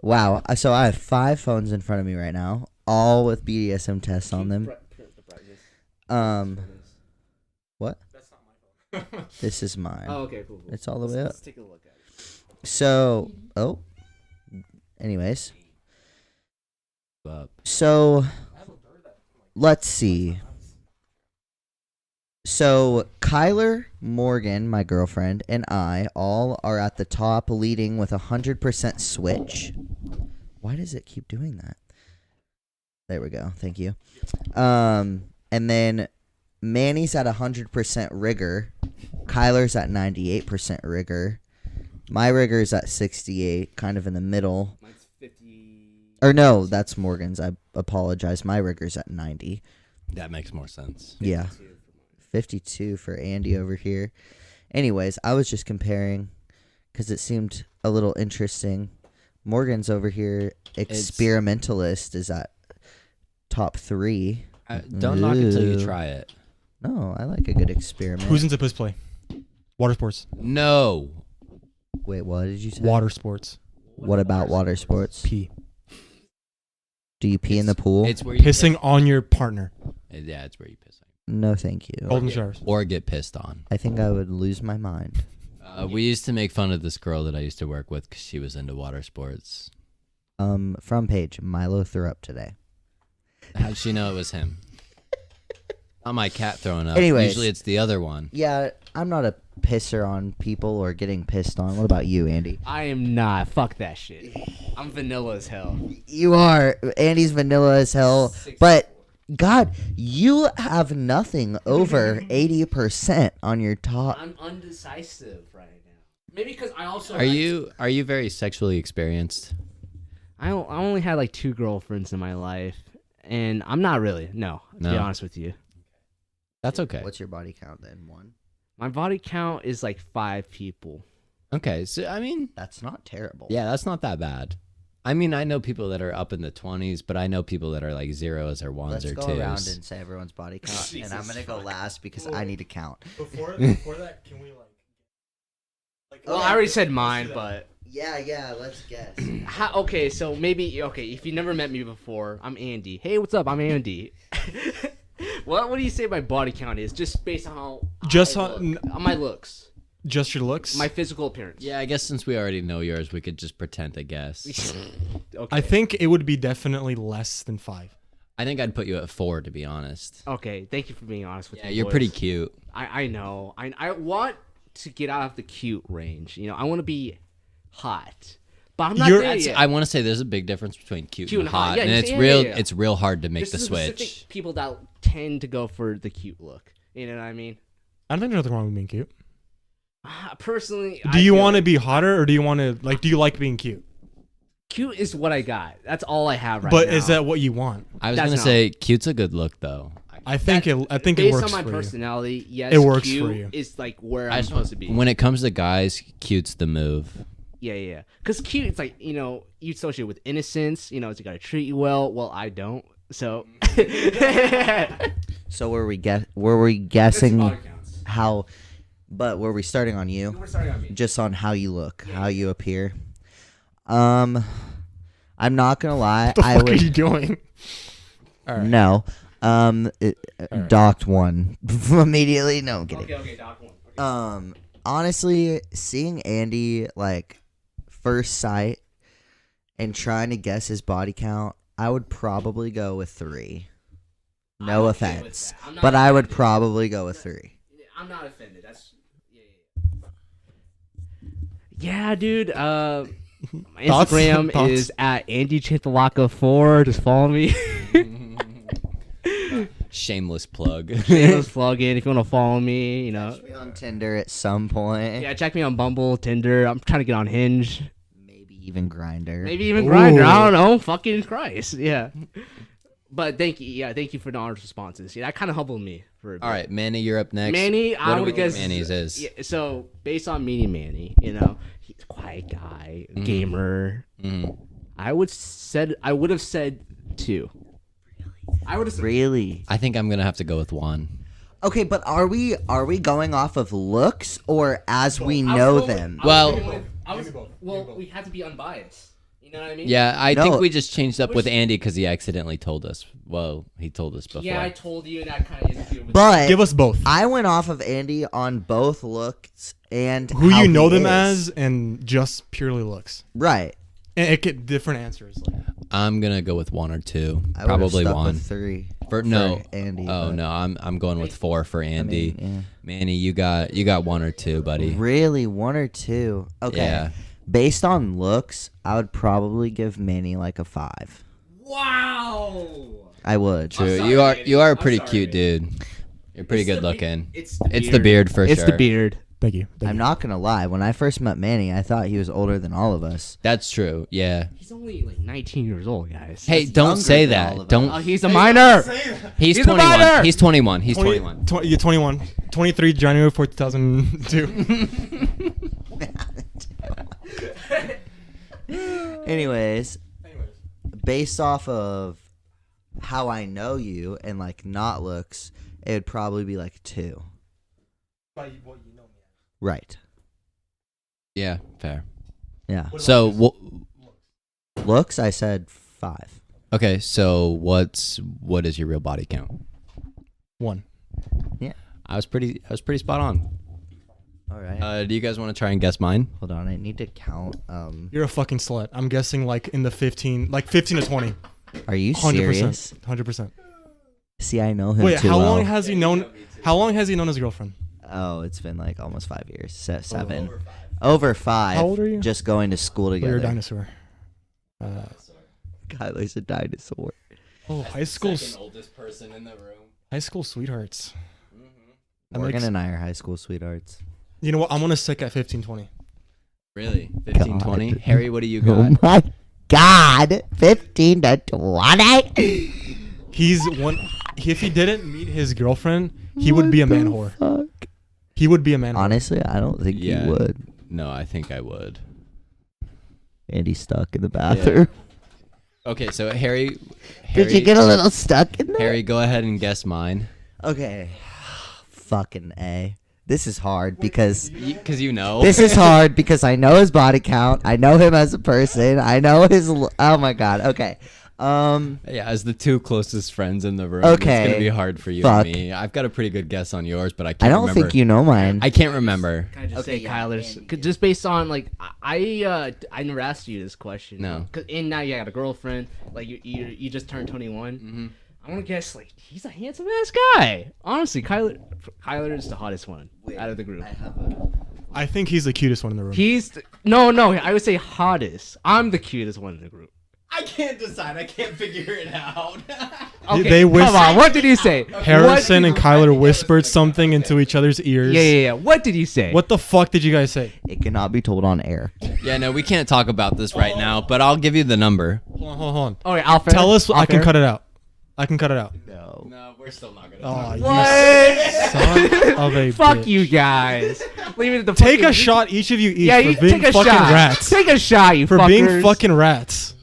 Wow. So I have 5 phones in front of me right now, all with BDSM tests on them. What? That's not my phone. This is mine. Oh, okay, cool. It's all the way up. Let's take a look at it. So, anyways. Up. So, let's see. So, Kyler, Morgan, my girlfriend, and I all are at the top leading with 100% switch. Why does it keep doing that? There we go. Thank you. And then Manny's at 100% rigor. Kyler's at 98% rigor. My rigor's at 68, kind of in the middle. Mine's 50. Or no, that's Morgan's. I apologize. My rigor's at 90. That makes more sense. Yeah. 52 for Andy over here. Anyways, I was just comparing because it seemed a little interesting. Morgan's over here. Experimentalist is at top 3. Don't knock it till you Ooh. try it. No, I like a good experiment. Who's into puss play? Water sports. No. Wait, what did you say? Water sports. What about water sports? Pee. Do you pee in the pool? It's where you Pissing on your partner. Yeah, it's where you piss. No, thank you. Golden showers. Or get pissed on. I think I would lose my mind. We used to make fun of this girl that I used to work with because she was into water sports. From page, Milo threw up today. How'd she know it was him? Not my cat throwing up. Anyways. Usually it's the other one. Yeah, I'm not a pisser on people or getting pissed on. What about you, Andy? I am not. Fuck that shit. I'm vanilla as hell. You are. Andy's vanilla as hell. But, God, you have nothing over 80% on your top. I'm undecisive right now. Maybe because I also. Are you very sexually experienced? I only had like 2 girlfriends in my life, and I'm not really. No, to be No. honest with you. That's okay. What's your body count then? 1? My body count is like 5 people. Okay, so I mean, That's not terrible. yeah, that's not that bad. I mean, I know people that are up in the 20s, but I know people that are like zeros or ones Let's or go twos. around and say everyone's body count, and I'm gonna go last because I need to count. Before that, can we Well, I already said mine, but Yeah, let's guess. okay, so maybe if you never met me before, I'm Andy. Hey, what's up? I'm Andy. What do you say my body count is? Just based on how Just I on- look. On my looks, Just your looks? my physical appearance. Yeah, I guess since we already know yours, we could just pretend to guess. Okay. I think it would be definitely less than 5. I think I'd put you at 4, to be honest. Okay, thank you for being honest with me. Yeah, you're boys. pretty cute. I know. I want to get out of the cute range. You know, I want to be hot, but I'm not there yet. I want to say there's a big difference between cute and hot, Yeah, and it's yeah, real. yeah. It's real hard to make There's the specific switch. people that tend to go for the cute look. You know what I mean? I don't think there's nothing wrong with being cute. Personally, Do you want to be hotter, or do you want to do you like being cute? Cute is what I got. That's all I have right But now. is that what you want? I was That's gonna not- say cute's a good look though. I think it based works on my for you. personality? Yes, It works cute for you. is like where I I'm just supposed to be. When it comes to guys, cute's the move. Yeah. Because cute, it's like you associate with innocence. You got to treat you well. Well, I don't. So. So were we guessing Body counts. how? But were we starting on you? We're starting on me. Just on how you look, how you appear. I'm not gonna lie. What the I fuck are would you doing? All right. no. right. Docked one immediately. No, I'm kidding. Okay, Doc one. Okay. Honestly, seeing Andy first sight and trying to guess his body count, I would probably go with 3. No I'm okay with offense, that. I'm not but I would offended. probably go with 3. I'm not offended. That's yeah, dude. My Thoughts? Instagram Thoughts? is at AndyChintalaka4. Just follow me. Shameless plug. Shameless plug in if you want to follow me. Catch me on Tinder at some point. Yeah, check me on Bumble, Tinder. I'm trying to get on Hinge. Maybe even Grinder. Maybe even Ooh. Grindr. I don't know. Fucking Christ. Yeah. But thank you. Yeah, thank you for the honest responses. Yeah, that kind of humbled me for a bit. All right, Manny, you're up next. Manny, What I do want we to think guess Manny's is? Yeah, so based on meeting Manny, he's a quiet guy, gamer. Mhm. I would have said 2. I would have said Really? I think I'm gonna have to go with 1. Okay, but are we going off of looks or as we I was know going with- them? Well- well, we have to be unbiased. You know what I mean? Yeah, I No. think we just changed up with Which- Andy because he accidentally told us. Well, he told us before. Yeah, I told you, and that kind of interfered with. But Give us both. I went off of Andy on both looks and Who how you know he them is. as, and just purely looks. Right. And it get different answers. I'm gonna go with 1 or 2. I would've Probably stuck 1. with 3 For no, Andy. oh but- no, I'm going with 4 for Andy. yeah. Manny, you got 1 or 2, buddy. Really, 1 or 2? Okay. Yeah. Based on looks, I would probably give Manny a 5. Wow. I would. True. sorry, You are Manny. you are a I'm pretty sorry, cute Manny. dude. You're pretty It's good the looking. It's It's the beard for It's sure. the beard. Thank you. I'm not gonna lie. When I first met Manny, I thought he was older than all of us. That's true. Yeah. He's only 19 years old, guys. Hey, He's don't younger say than all that. of Don't. Oh, he's a minor. He's he's a 21. minor! He's 21. He's 21. You're 21. 23 January 4th, 2002. Anyways, based off of how I know you and not looks, it would probably be 2. Right. Yeah, fair. Yeah. So, Looks, I said 5. okay. So, what is your real body count? 1. I was pretty spot on. All right. Do you guys want to try and guess mine? Hold on. I need to count. You're a fucking slut. I'm guessing in the 15 to 20. Are you 100%. serious? 100%. See, I know him Wait, too how well. long has he known his girlfriend? Oh, it's been almost 5 years. 7. Over 5. How old are you? Just going to school Oh, together. you're a dinosaur. Kyler's a dinosaur. Oh, high school oldest person in the room. high school sweethearts. That Morgan makes- and I are high school sweethearts. You know what? I'm gonna stick at 15-20. Really? 15, 20? God. Harry, what do you got? Oh my God! 15 to 20. He's one. If he didn't meet his girlfriend, he would be a man whore. Fuck? He would be a man whore. Honestly, I don't think Yeah. he would. No, I think I would. Andy's stuck in the bathroom. Okay, so Harry, Did you get a little stuck in there? Harry, go ahead and guess mine. Okay. Fucking A. This is hard because Because you know. this is hard because I know his body count. I know him as a person. I know his. Oh my god. Okay. Yeah, as the two closest friends in the room, Okay. it's gonna be hard for you Fuck. and me. I've got a pretty good guess on yours, but I I can't don't remember. think you know mine. I can't remember. Can I just Okay, say yeah, Kyler's Andy. just based on like I never asked you this question. No. And now you got a girlfriend. Like you just turned 21. Mm-hmm. I want to guess like he's a handsome ass guy. Honestly, Kyler is the hottest one out of the group. I think he's the cutest one in the room. No. I would say hottest. I'm the cutest one in the group. I can't decide. I can't figure it out. Okay, They come on. What did you say? Harrison What and Kyler whispered something into each other's ears. Yeah. What did you say? What the fuck did you guys say? It cannot be told on air. Yeah, no, we can't talk about this right now, but I'll give you the number. Hold on. Okay, Alfred. Tell us. I can Alfred. cut it out. I can cut it out. No. No, we're still not gonna. Oh, you What? son of a Fuck bitch. you guys. Leave it at the Take fucking- a shot, each of you each, Yeah, for you being take a fucking shot. rats. Take a shot, you For fuckers. being fucking rats.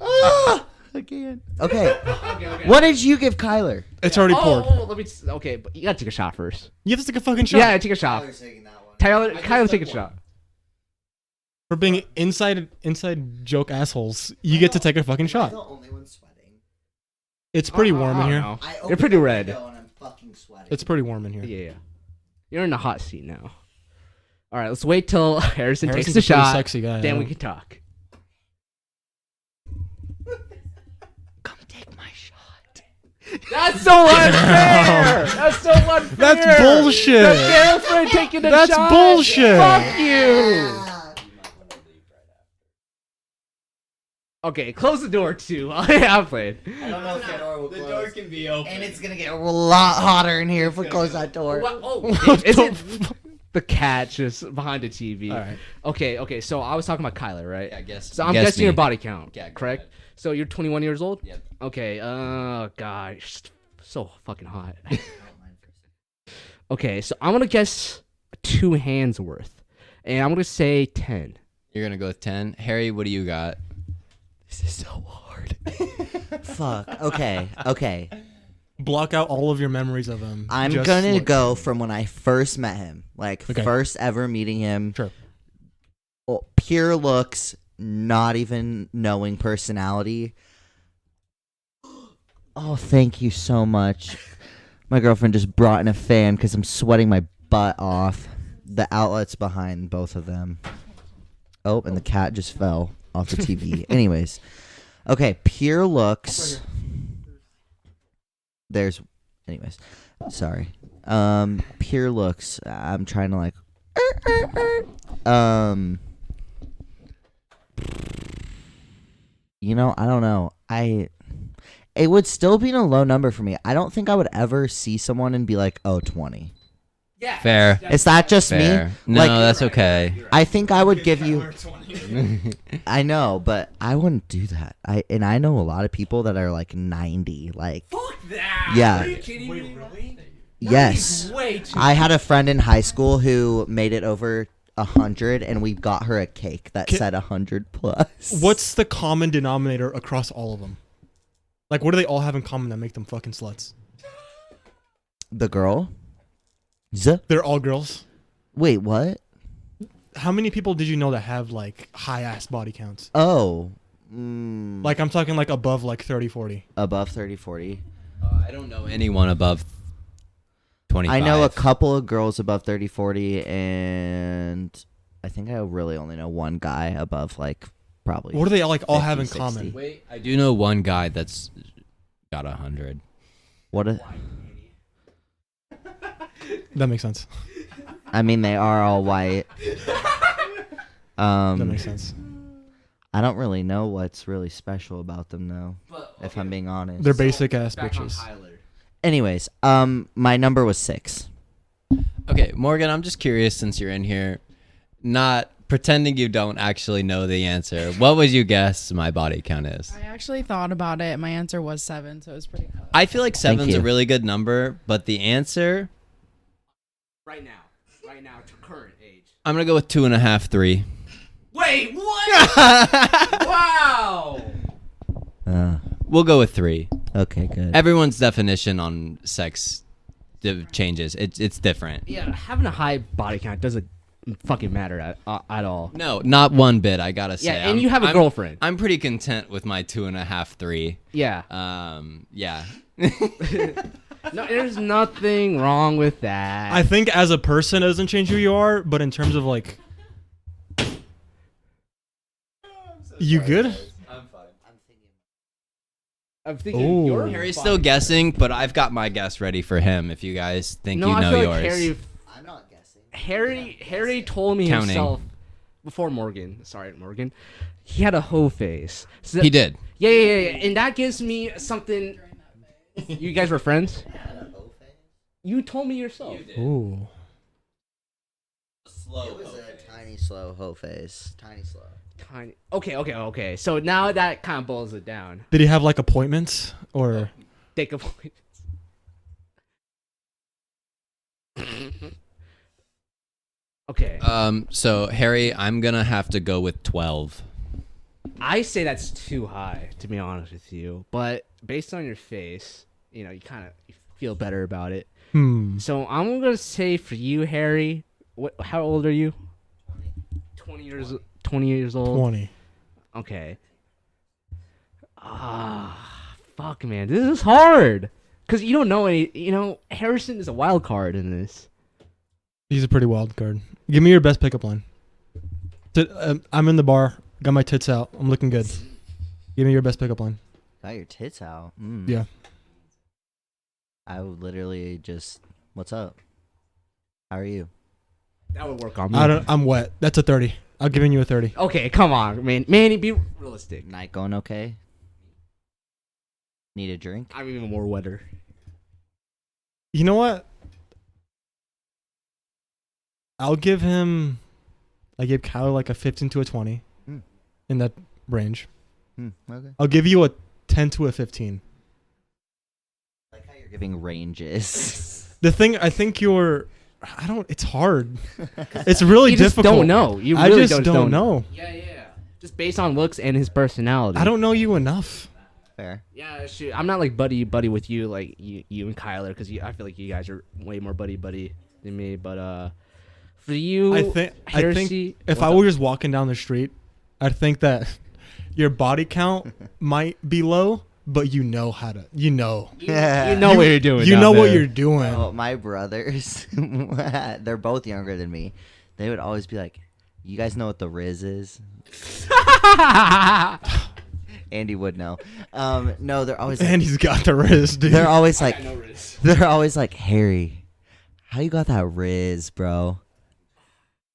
Again. Okay. What did you give Kyler? It's already poured. Let me. Okay, but you gotta take a shot first. You have to take a fucking shot. Yeah, take a shot. Kyler, take a shot. For being inside joke assholes, you get to take a fucking shot. only one sweating. It's pretty warm in here. You're pretty red. I'm fucking sweating. It's pretty warm in here. Yeah. You're in the hot seat now. All right, let's wait till Harrison takes Harrison's the a pretty shot. sexy guy. Then I we don't- can talk. Come take my shot. That's so unfair. That's so unfair. That's bullshit. The girlfriend taking the That's shot. bullshit. Fuck you. Okay, close the door too. I'll play it. I don't know if the door will The close. door can be open. And it's gonna get a lot hotter in here if we close that door. Is it the cat just behind the TV? All right. Okay. So I was talking about Kyler, right? Yeah, guess. So I'm guess guessing me. your body count. Yeah, go correct. ahead. So you're 21 years old. Yep. Okay. God, you're so fucking hot. Okay, so I'm gonna guess 2 hands worth, and I'm gonna say 10. You're gonna go with 10. Harry, what do you got? This is so hard. Fuck. Okay. Block out all of your memories of him. I'm Just gonna look. go from when I first met him, like Okay. first ever meeting him. Sure. Well, pure looks, not even knowing personality. Oh, thank you so much. My girlfriend just brought in a fan because I'm sweating my butt off. The outlet's behind both of them. Oh, and the cat just fell off the TV. Anyways. Okay, pure looks. Anyways. Sorry. Pure looks. I'm trying to like. I don't know. It would still be in a low number for me. I don't think I would ever see someone and be like, oh, 20. Yeah. Fair. Is that just Fair. me? No, Like, that's okay. I think I would give you. I know, but I wouldn't do that. I know a lot of people that are like 90. Like, Fuck that. Yeah. Are you kidding me? Really? yes. Way too. I had a friend in high school who made it over 100, and we got her a cake that said 100 plus. What's the common denominator across all of them? Like, what do they all have in common that make them fucking sluts? The girl? They're all girls. Wait, what? How many people did you know that have like high ass body counts? Oh. Like, I'm talking like above like 30, 40. Above 30, 40. I don't know anyone above 25. I know a couple of girls above 30, 40, and I think I really only know one guy above like probably. What do they all like all 50, have in 60. common? Wait, I do know one guy that's got 100. That makes sense. I mean, they are all white. That makes sense. I don't really know what's really special about them, though. If I'm being honest. They're basic ass Back on bitches. Kyler. Anyways, my number was 6. Okay, Morgan, I'm just curious since you're in here, not pretending you don't actually know the answer. What would you guess my body count is? I actually thought about it. My answer was 7, so it was pretty close. I feel like Thank 7's a you. really good number, but the answer, Right now, to current age. I'm going to go with 2.5, 3. Wait, what? Wow. We'll go with 3. Okay, good. Everyone's definition on sex changes. It's different. Yeah, having a high body count doesn't fucking matter at all. No, not one bit. I gotta say. Yeah, and you have a girlfriend. I'm pretty content with my 2.5, 3. Yeah. Yeah. No, there's nothing wrong with that. I think as a person it doesn't change who you are, but in terms of like, you good? I'm fine. I'm thinking Ooh. you're Harry's still guessing, but I've got my guess ready for him. If you guys think No, you I know feel yours. like I'm not guessing. Harry told me Counting. himself before Morgan. Sorry, Morgan. He had a hoe face. So He did. Yeah, and that gives me something. You guys were friends. You told me yourself. Ooh. It was a tiny slow hoe face. Tiny slow. Tiny. Okay. So now that kind of boils it down. Did he have like appointments or? Take a point. Okay. So Harry, I'm gonna have to go with 12. I say that's too high, to be honest with you. But based on your face, you kind of feel better about it. So I'm gonna say for you, Harry. How old are you? 20 years. 20 years old. 20. Okay. Fuck, man, this is hard. Cause you don't know any. Harrison is a wild card in this. He's a pretty wild card. Give me your best pickup line. I'm in the bar. Got my tits out. I'm looking good. Give me your best pickup line. Got your tits out. Yeah. I would literally just, what's up? How are you? That would work on me. I'm wet. That's a 30. I'm giving you a 30. Okay, come on, man. Manny, be realistic. Night going okay? Need a drink? I'm even more wetter. You know what? I'll give him. I gave Kyler like a 15 to a 20 in that range. Okay. I'll give you a 10 to a 15. Like how you're giving ranges. The thing I think it's hard. It's really You just difficult. don't know. You I really just don't know. Yeah. Just based on looks and his personality. I don't know you enough. Fair. Yeah, shoot. I'm not like buddy with you like you and Kyler because I feel like you guys are way more buddy than me. But for you, I think Heresy, if I were just walking down the street, I'd think that your body count might be low, but you know how to. You know what you're doing. You down know what there. you're doing. Oh, my brothers, they're both younger than me. They would always be like, "You guys know what the Riz is?" Andy would know. No, they're always. And he's got the wrist, dude. They're always like, I know Riz. they're always like, Harry, how you got that Riz, bro?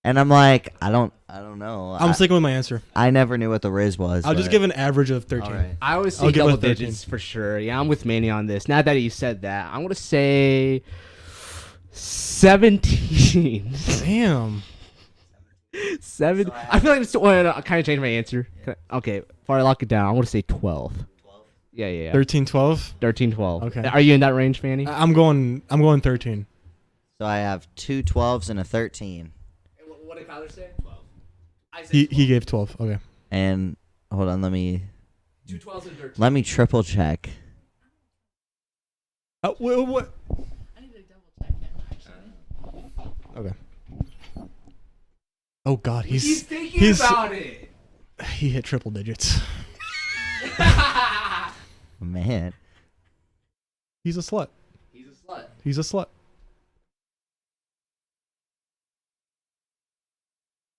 And I'm like, I don't know. I'm sticking with my answer. I never knew what the Riz was. I'll just give an average of 13. All right. I always I'll say give it double a 13. digits for sure. Yeah, I'm with Manny on this. Now that you said that, I'm gonna say 17. Damn. 7. I feel like it's I kind of changed my answer. Okay, before I lock it down, I'm gonna say 12. 12. Yeah. 13, 12. 13, 12. Okay. Are you in that range, Fanny? I'm going 13. So I have 2 12s and a 13. What did Kyler say? 12. I said He gave 12. Okay. And hold on, let me 2 12s and 13. let me triple check. What? I need to double check him actually. Okay. Oh God, He's thinking about it. He hit triple digits. Man. He's a slut. He's a slut.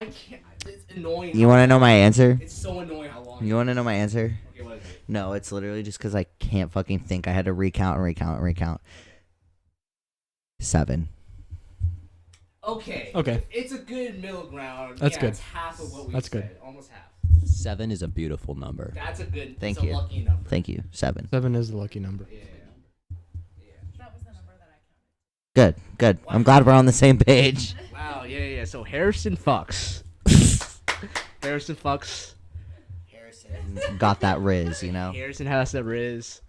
I can't. It's annoying. You want to know my answer? It's so annoying how long. You want to know my answer? Okay, what is it? No, it's literally just because I can't fucking think. I had to recount. 7. Okay. Okay. It's a good middle ground. That's good. It's half of what we That's said. good. Almost half. 7 is a beautiful number. That's a good. Thank it's you. A lucky number. Thank you. 7. 7 is the lucky number. Yeah. That was the number that I counted. Good. I'm glad we're on the same page. Wow. Yeah. So Harrison fucks. Harrison fucks. Got that Riz, you know? Harrison has that Riz.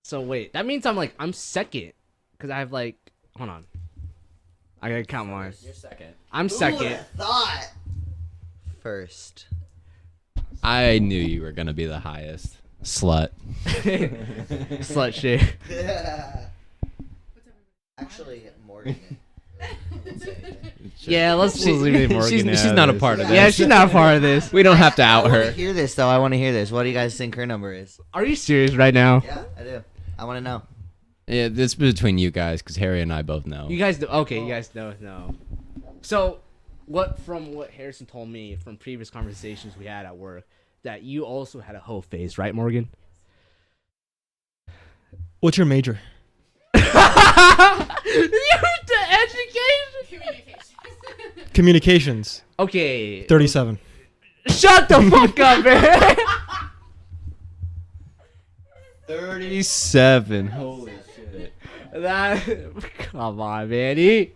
So wait, that means I'm second because I have like. Hold on. I gotta count mine. You're second. I'm second. Thought. First. I knew you were gonna be the highest. Slut. Slut shit. Actually, Morgan. didn't say anything. Yeah, let's leave Morgan She's out not a of part this. of this. Yeah, she's not a part of this. We don't have to I out want her. to hear this though. I want to hear this. What do you guys think her number is? Are you serious right now? Yeah, I do. I want to know. Yeah, this is between you guys because Harry and I both know. You guys do. Okay, you guys know. No. So, from what Harrison told me from previous conversations we had at work, that you also had a hoe phase, right, Morgan? What's your major? You're the education. Communications. Okay. 37. Shut the fuck up, man. 37. Holy shit. Come on, Manny.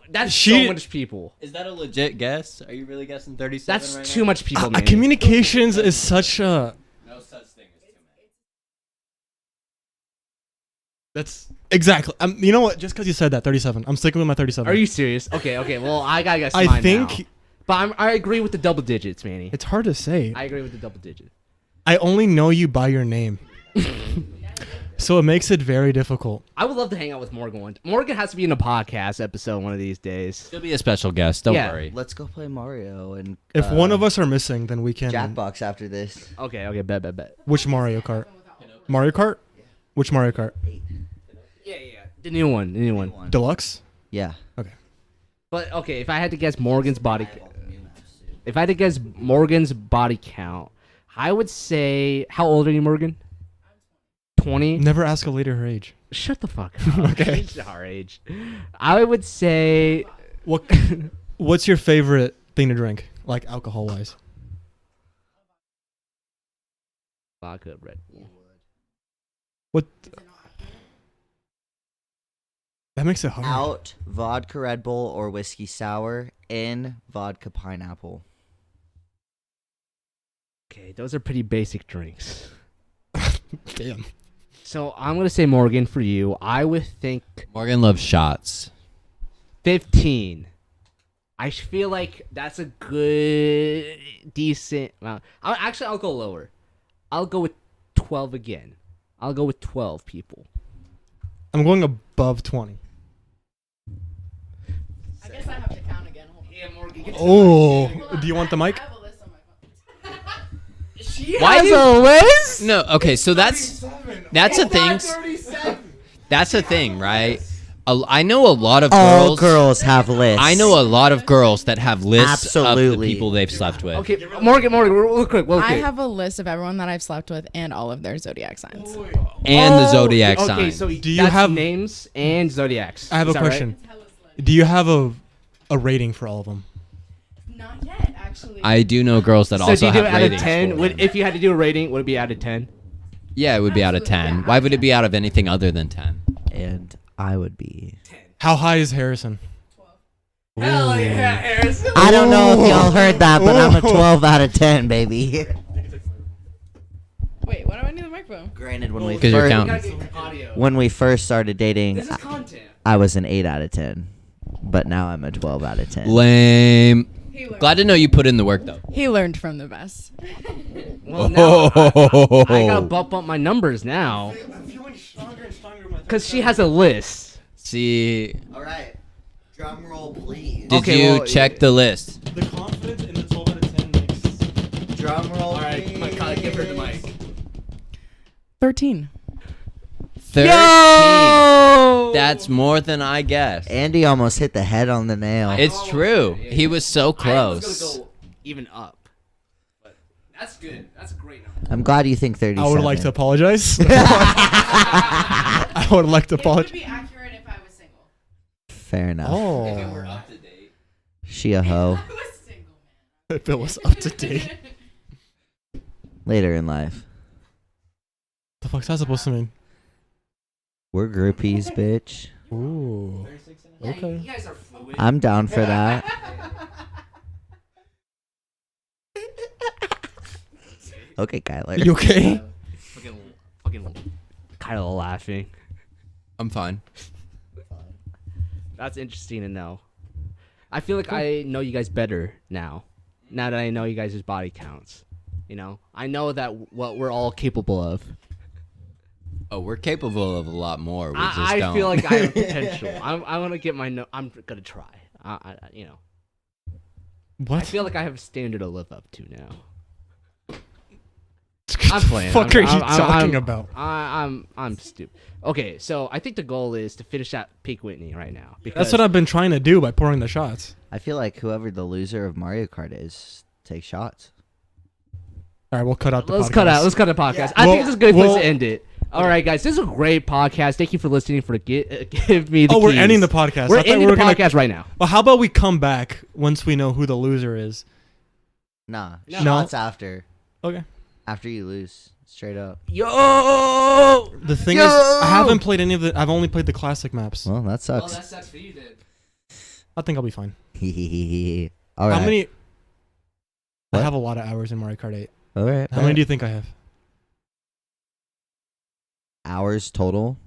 That's so much people. Is that a legit guess? Are you really guessing 37? That's right too now? much people, man. Communications is such a. No such thing as too many. That's exactly. You know what? Just because you said that, 37. I'm sticking with my 37. Are you serious? Okay. Well, I gotta guess I mine think now. But I agree with the double digits, Manny. it's hard to say. I agree with the double digits. I only know you by your name, so it makes it very difficult. I would love to hang out with Morgan one. Morgan has to be in a podcast episode one of these days. She'll be a special guest. Don't Yeah. worry. Let's go play Mario and. If one of us are missing, then we can. Jackbox after this. Okay, bet. Which Mario Kart? Mario Kart? Which Mario Kart? Yeah. The new one. Deluxe? Yeah. But okay, if I had to guess Morgan's body count, I would say, how old are you, Morgan? 20? Never ask a lady her age. Shut the fuck up. Okay. She's our age. I would say What's your favorite thing to drink, like alcohol wise? vodka, Red Bull. What? That makes it hard. Out vodka Red Bull or whiskey sour. In vodka pineapple. Okay, those are pretty basic drinks. Damn. So I'm gonna say Morgan for you. I would think Morgan loves shots. 15. I feel like that's a good, decent amount. I'll go lower. I'll go with 12 again. I'll go with 12 people. I'm going above 20. I guess I have to count again. Hold on. Yeah, Morgan. Oh, do you want the mic? I have a list on my phone. She Why has do- a list? No, okay, so that's a thing. That's a thing, right? I know a lot of All girls. girls have lists. I know a lot of girls that have lists of the Absolutely. people they've slept with. Okay, Morgan, real quick. I have a list of everyone that I've slept with and all of their zodiac signs. And the zodiac sign. Okay, so Do you that's have- names and zodiacs? I have Is a that right? question. Do you have a rating for all of them? Not yet, actually. I do know girls that So also do you do have it out of ratings 10? for Would, them. if you had to do a rating, would it be out of 10? Yeah, it would be out of 10. Why would it be out of anything other than 10? And I would be. How high is Harrison? Hell yeah, Harrison. I don't know if y'all heard that, but I'm a 12 out of 10, baby. Wait, why do I need the microphone? Granted, when 'Cause you're You counting. gotta get audio. when we first started dating, This is content. I was an 8 out of 10. But now I'm a 12 out of 10. Lame. He learned. Glad to know you put in the work, though. He learned from the best. Well, now I gotta bump up my numbers now. I'm feeling stronger and stronger. Because she has a list. See, All right. Drum roll, please. did Okay, you well, check the list? The confidence in the 12 out of 10 makes. Drum roll, give her the mic. 13. 13. Yo! That's more than I guessed. Andy almost hit the head on the nail. It's true. He was so I was close. gonna go even up. But that's good. That's a great number. I'm glad you think 37. I would like to apologize. I would like to apologize. be accurate if I was single. Fair enough. Oh, up to date. She a hoe. I was single, if it was up to date. man. Later in life. The fuck's that supposed to mean? We're groupies, bitch. Ooh. Okay. You guys are fluid. I'm down for that. Okay, Kyler. You okay? Fucking Kyle laughing. I'm fine. That's interesting to know. I feel like I know you guys better now. Now that I know you guys' body counts. You know, I know that what we're all capable of. Oh, we're capable of a lot more. We just I don't. feel like I have potential. I want to get my. I'm gonna try. You know. What? I feel like I have a standard to live up to now. I'm playing. What the fuck are you talking about? I'm stupid. Okay, so I think the goal is to finish that Peak Whitney right now. Because That's what I've been trying to do by pouring the shots. I feel like whoever the loser of Mario Kart is, take shots. All right, we'll cut out the Let's podcast. cut the podcast. Yeah. I think this is a good place Well- to end it. All right, guys, this is a great podcast. Thank you for listening. Give me the. Oh, we're keys. ending the podcast. We're I thought ending we the were gonna- podcast right now. Well, how about we come back once we know who the loser is? Nah, No. shots after. Okay. After you lose, straight up. Yo. The thing is, I haven't played any of the. I've only played the classic maps. Well, that sucks. sucks for you then. I think I'll be fine. All right. How many? I What? have a lot of hours in Mario Kart 8. All right. How many do you think I have? Hours total?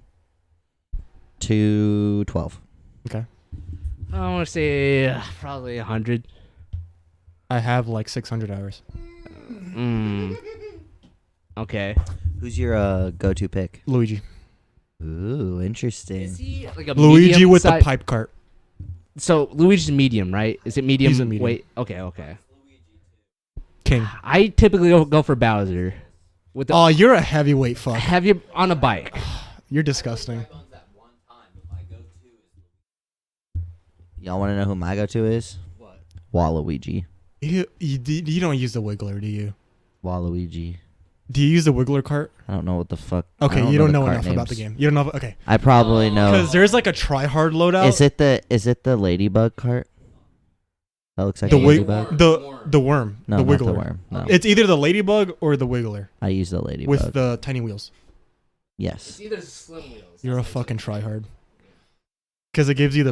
212. Okay. I want to say probably 100. I have like 600 hours. Okay. Who's your go-to pick? Luigi. Ooh, Is interesting. he like a Luigi medium with the size- pipe cart. So Luigi's medium, right? Is it medium? He's a medium. Wait. Okay. King. I typically go for Bowser. With the Oh, you're a heavyweight fuck. have you on a bike? You're disgusting. Y'all want to know who my go-to is? What? Waluigi. You don't use the Wiggler, do you? Waluigi. Do you use the Wiggler cart? I don't know what the fuck. I Okay, you don't the know cart enough about the names. game. You don't know. Okay. I probably know. Because there's like a try-hard loadout. Is it the ladybug cart? That looks like the a wig, ladybug. the worm, No, the not Wiggler. the worm. No, It's either the ladybug or the Wiggler I use the ladybug. with the tiny wheels. Yes, either slim wheels. You're a fucking tryhard. Because it gives you the.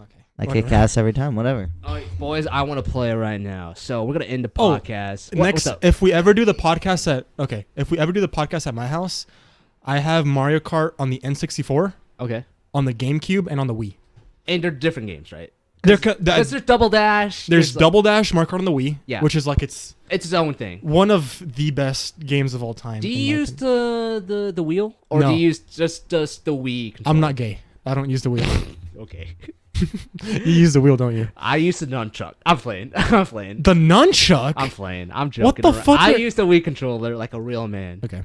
Okay. I whatever. kick ass every time. Whatever. All right, boys, I want to play right now. So we're gonna end the Oh, podcast. Next, what's up? if we ever do the podcast at my house, I have Mario Kart on the N64, Okay. on the GameCube, and on the Wii. And they're different games, right? Because There's Double Dash. there's like- Double Dash Mario Kart on the Wii, Yeah. which is like it's It's its own thing. one of the best games of all time. Do in you my use opinion. the wheel, or No. do you use just the Wii controller? I'm not gay. I don't use the wheel. Okay. You use the wheel, don't you? I use the nunchuck. I'm playing. I'm playing. The nunchuck. I'm playing. I'm joking. What the around. fuck I are- use the Wii controller like a real man. Okay.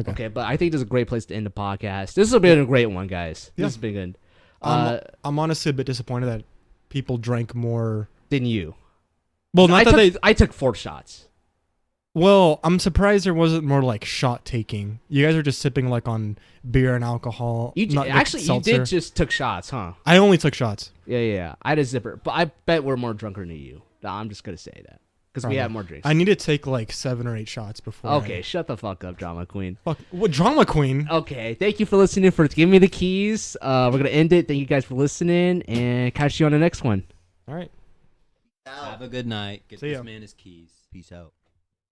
Okay, but I think this is a great place to end the podcast. This has been a great one, guys. Yeah. This has been good. I'm honestly a bit disappointed that people drank more. Than you. Well, not I took 4 shots. Well, I'm surprised there wasn't more like shot taking. You guys are just sipping like on beer and alcohol. You not like actually you seltzer. did just took shots, huh? I only took shots. Yeah. I had a zipper, but I bet we're more drunker than you. I'm just gonna say that because we Probably. have more drinks. I need to take like 7 or 8 shots before. Okay, shut the fuck up, drama queen. Fuck. What drama queen? Okay, thank you for listening. For giving me the keys. We're gonna end it. Thank you guys for listening, and catch you on the next one. All right. Have a good night. Get See this ya. man his keys. Peace out.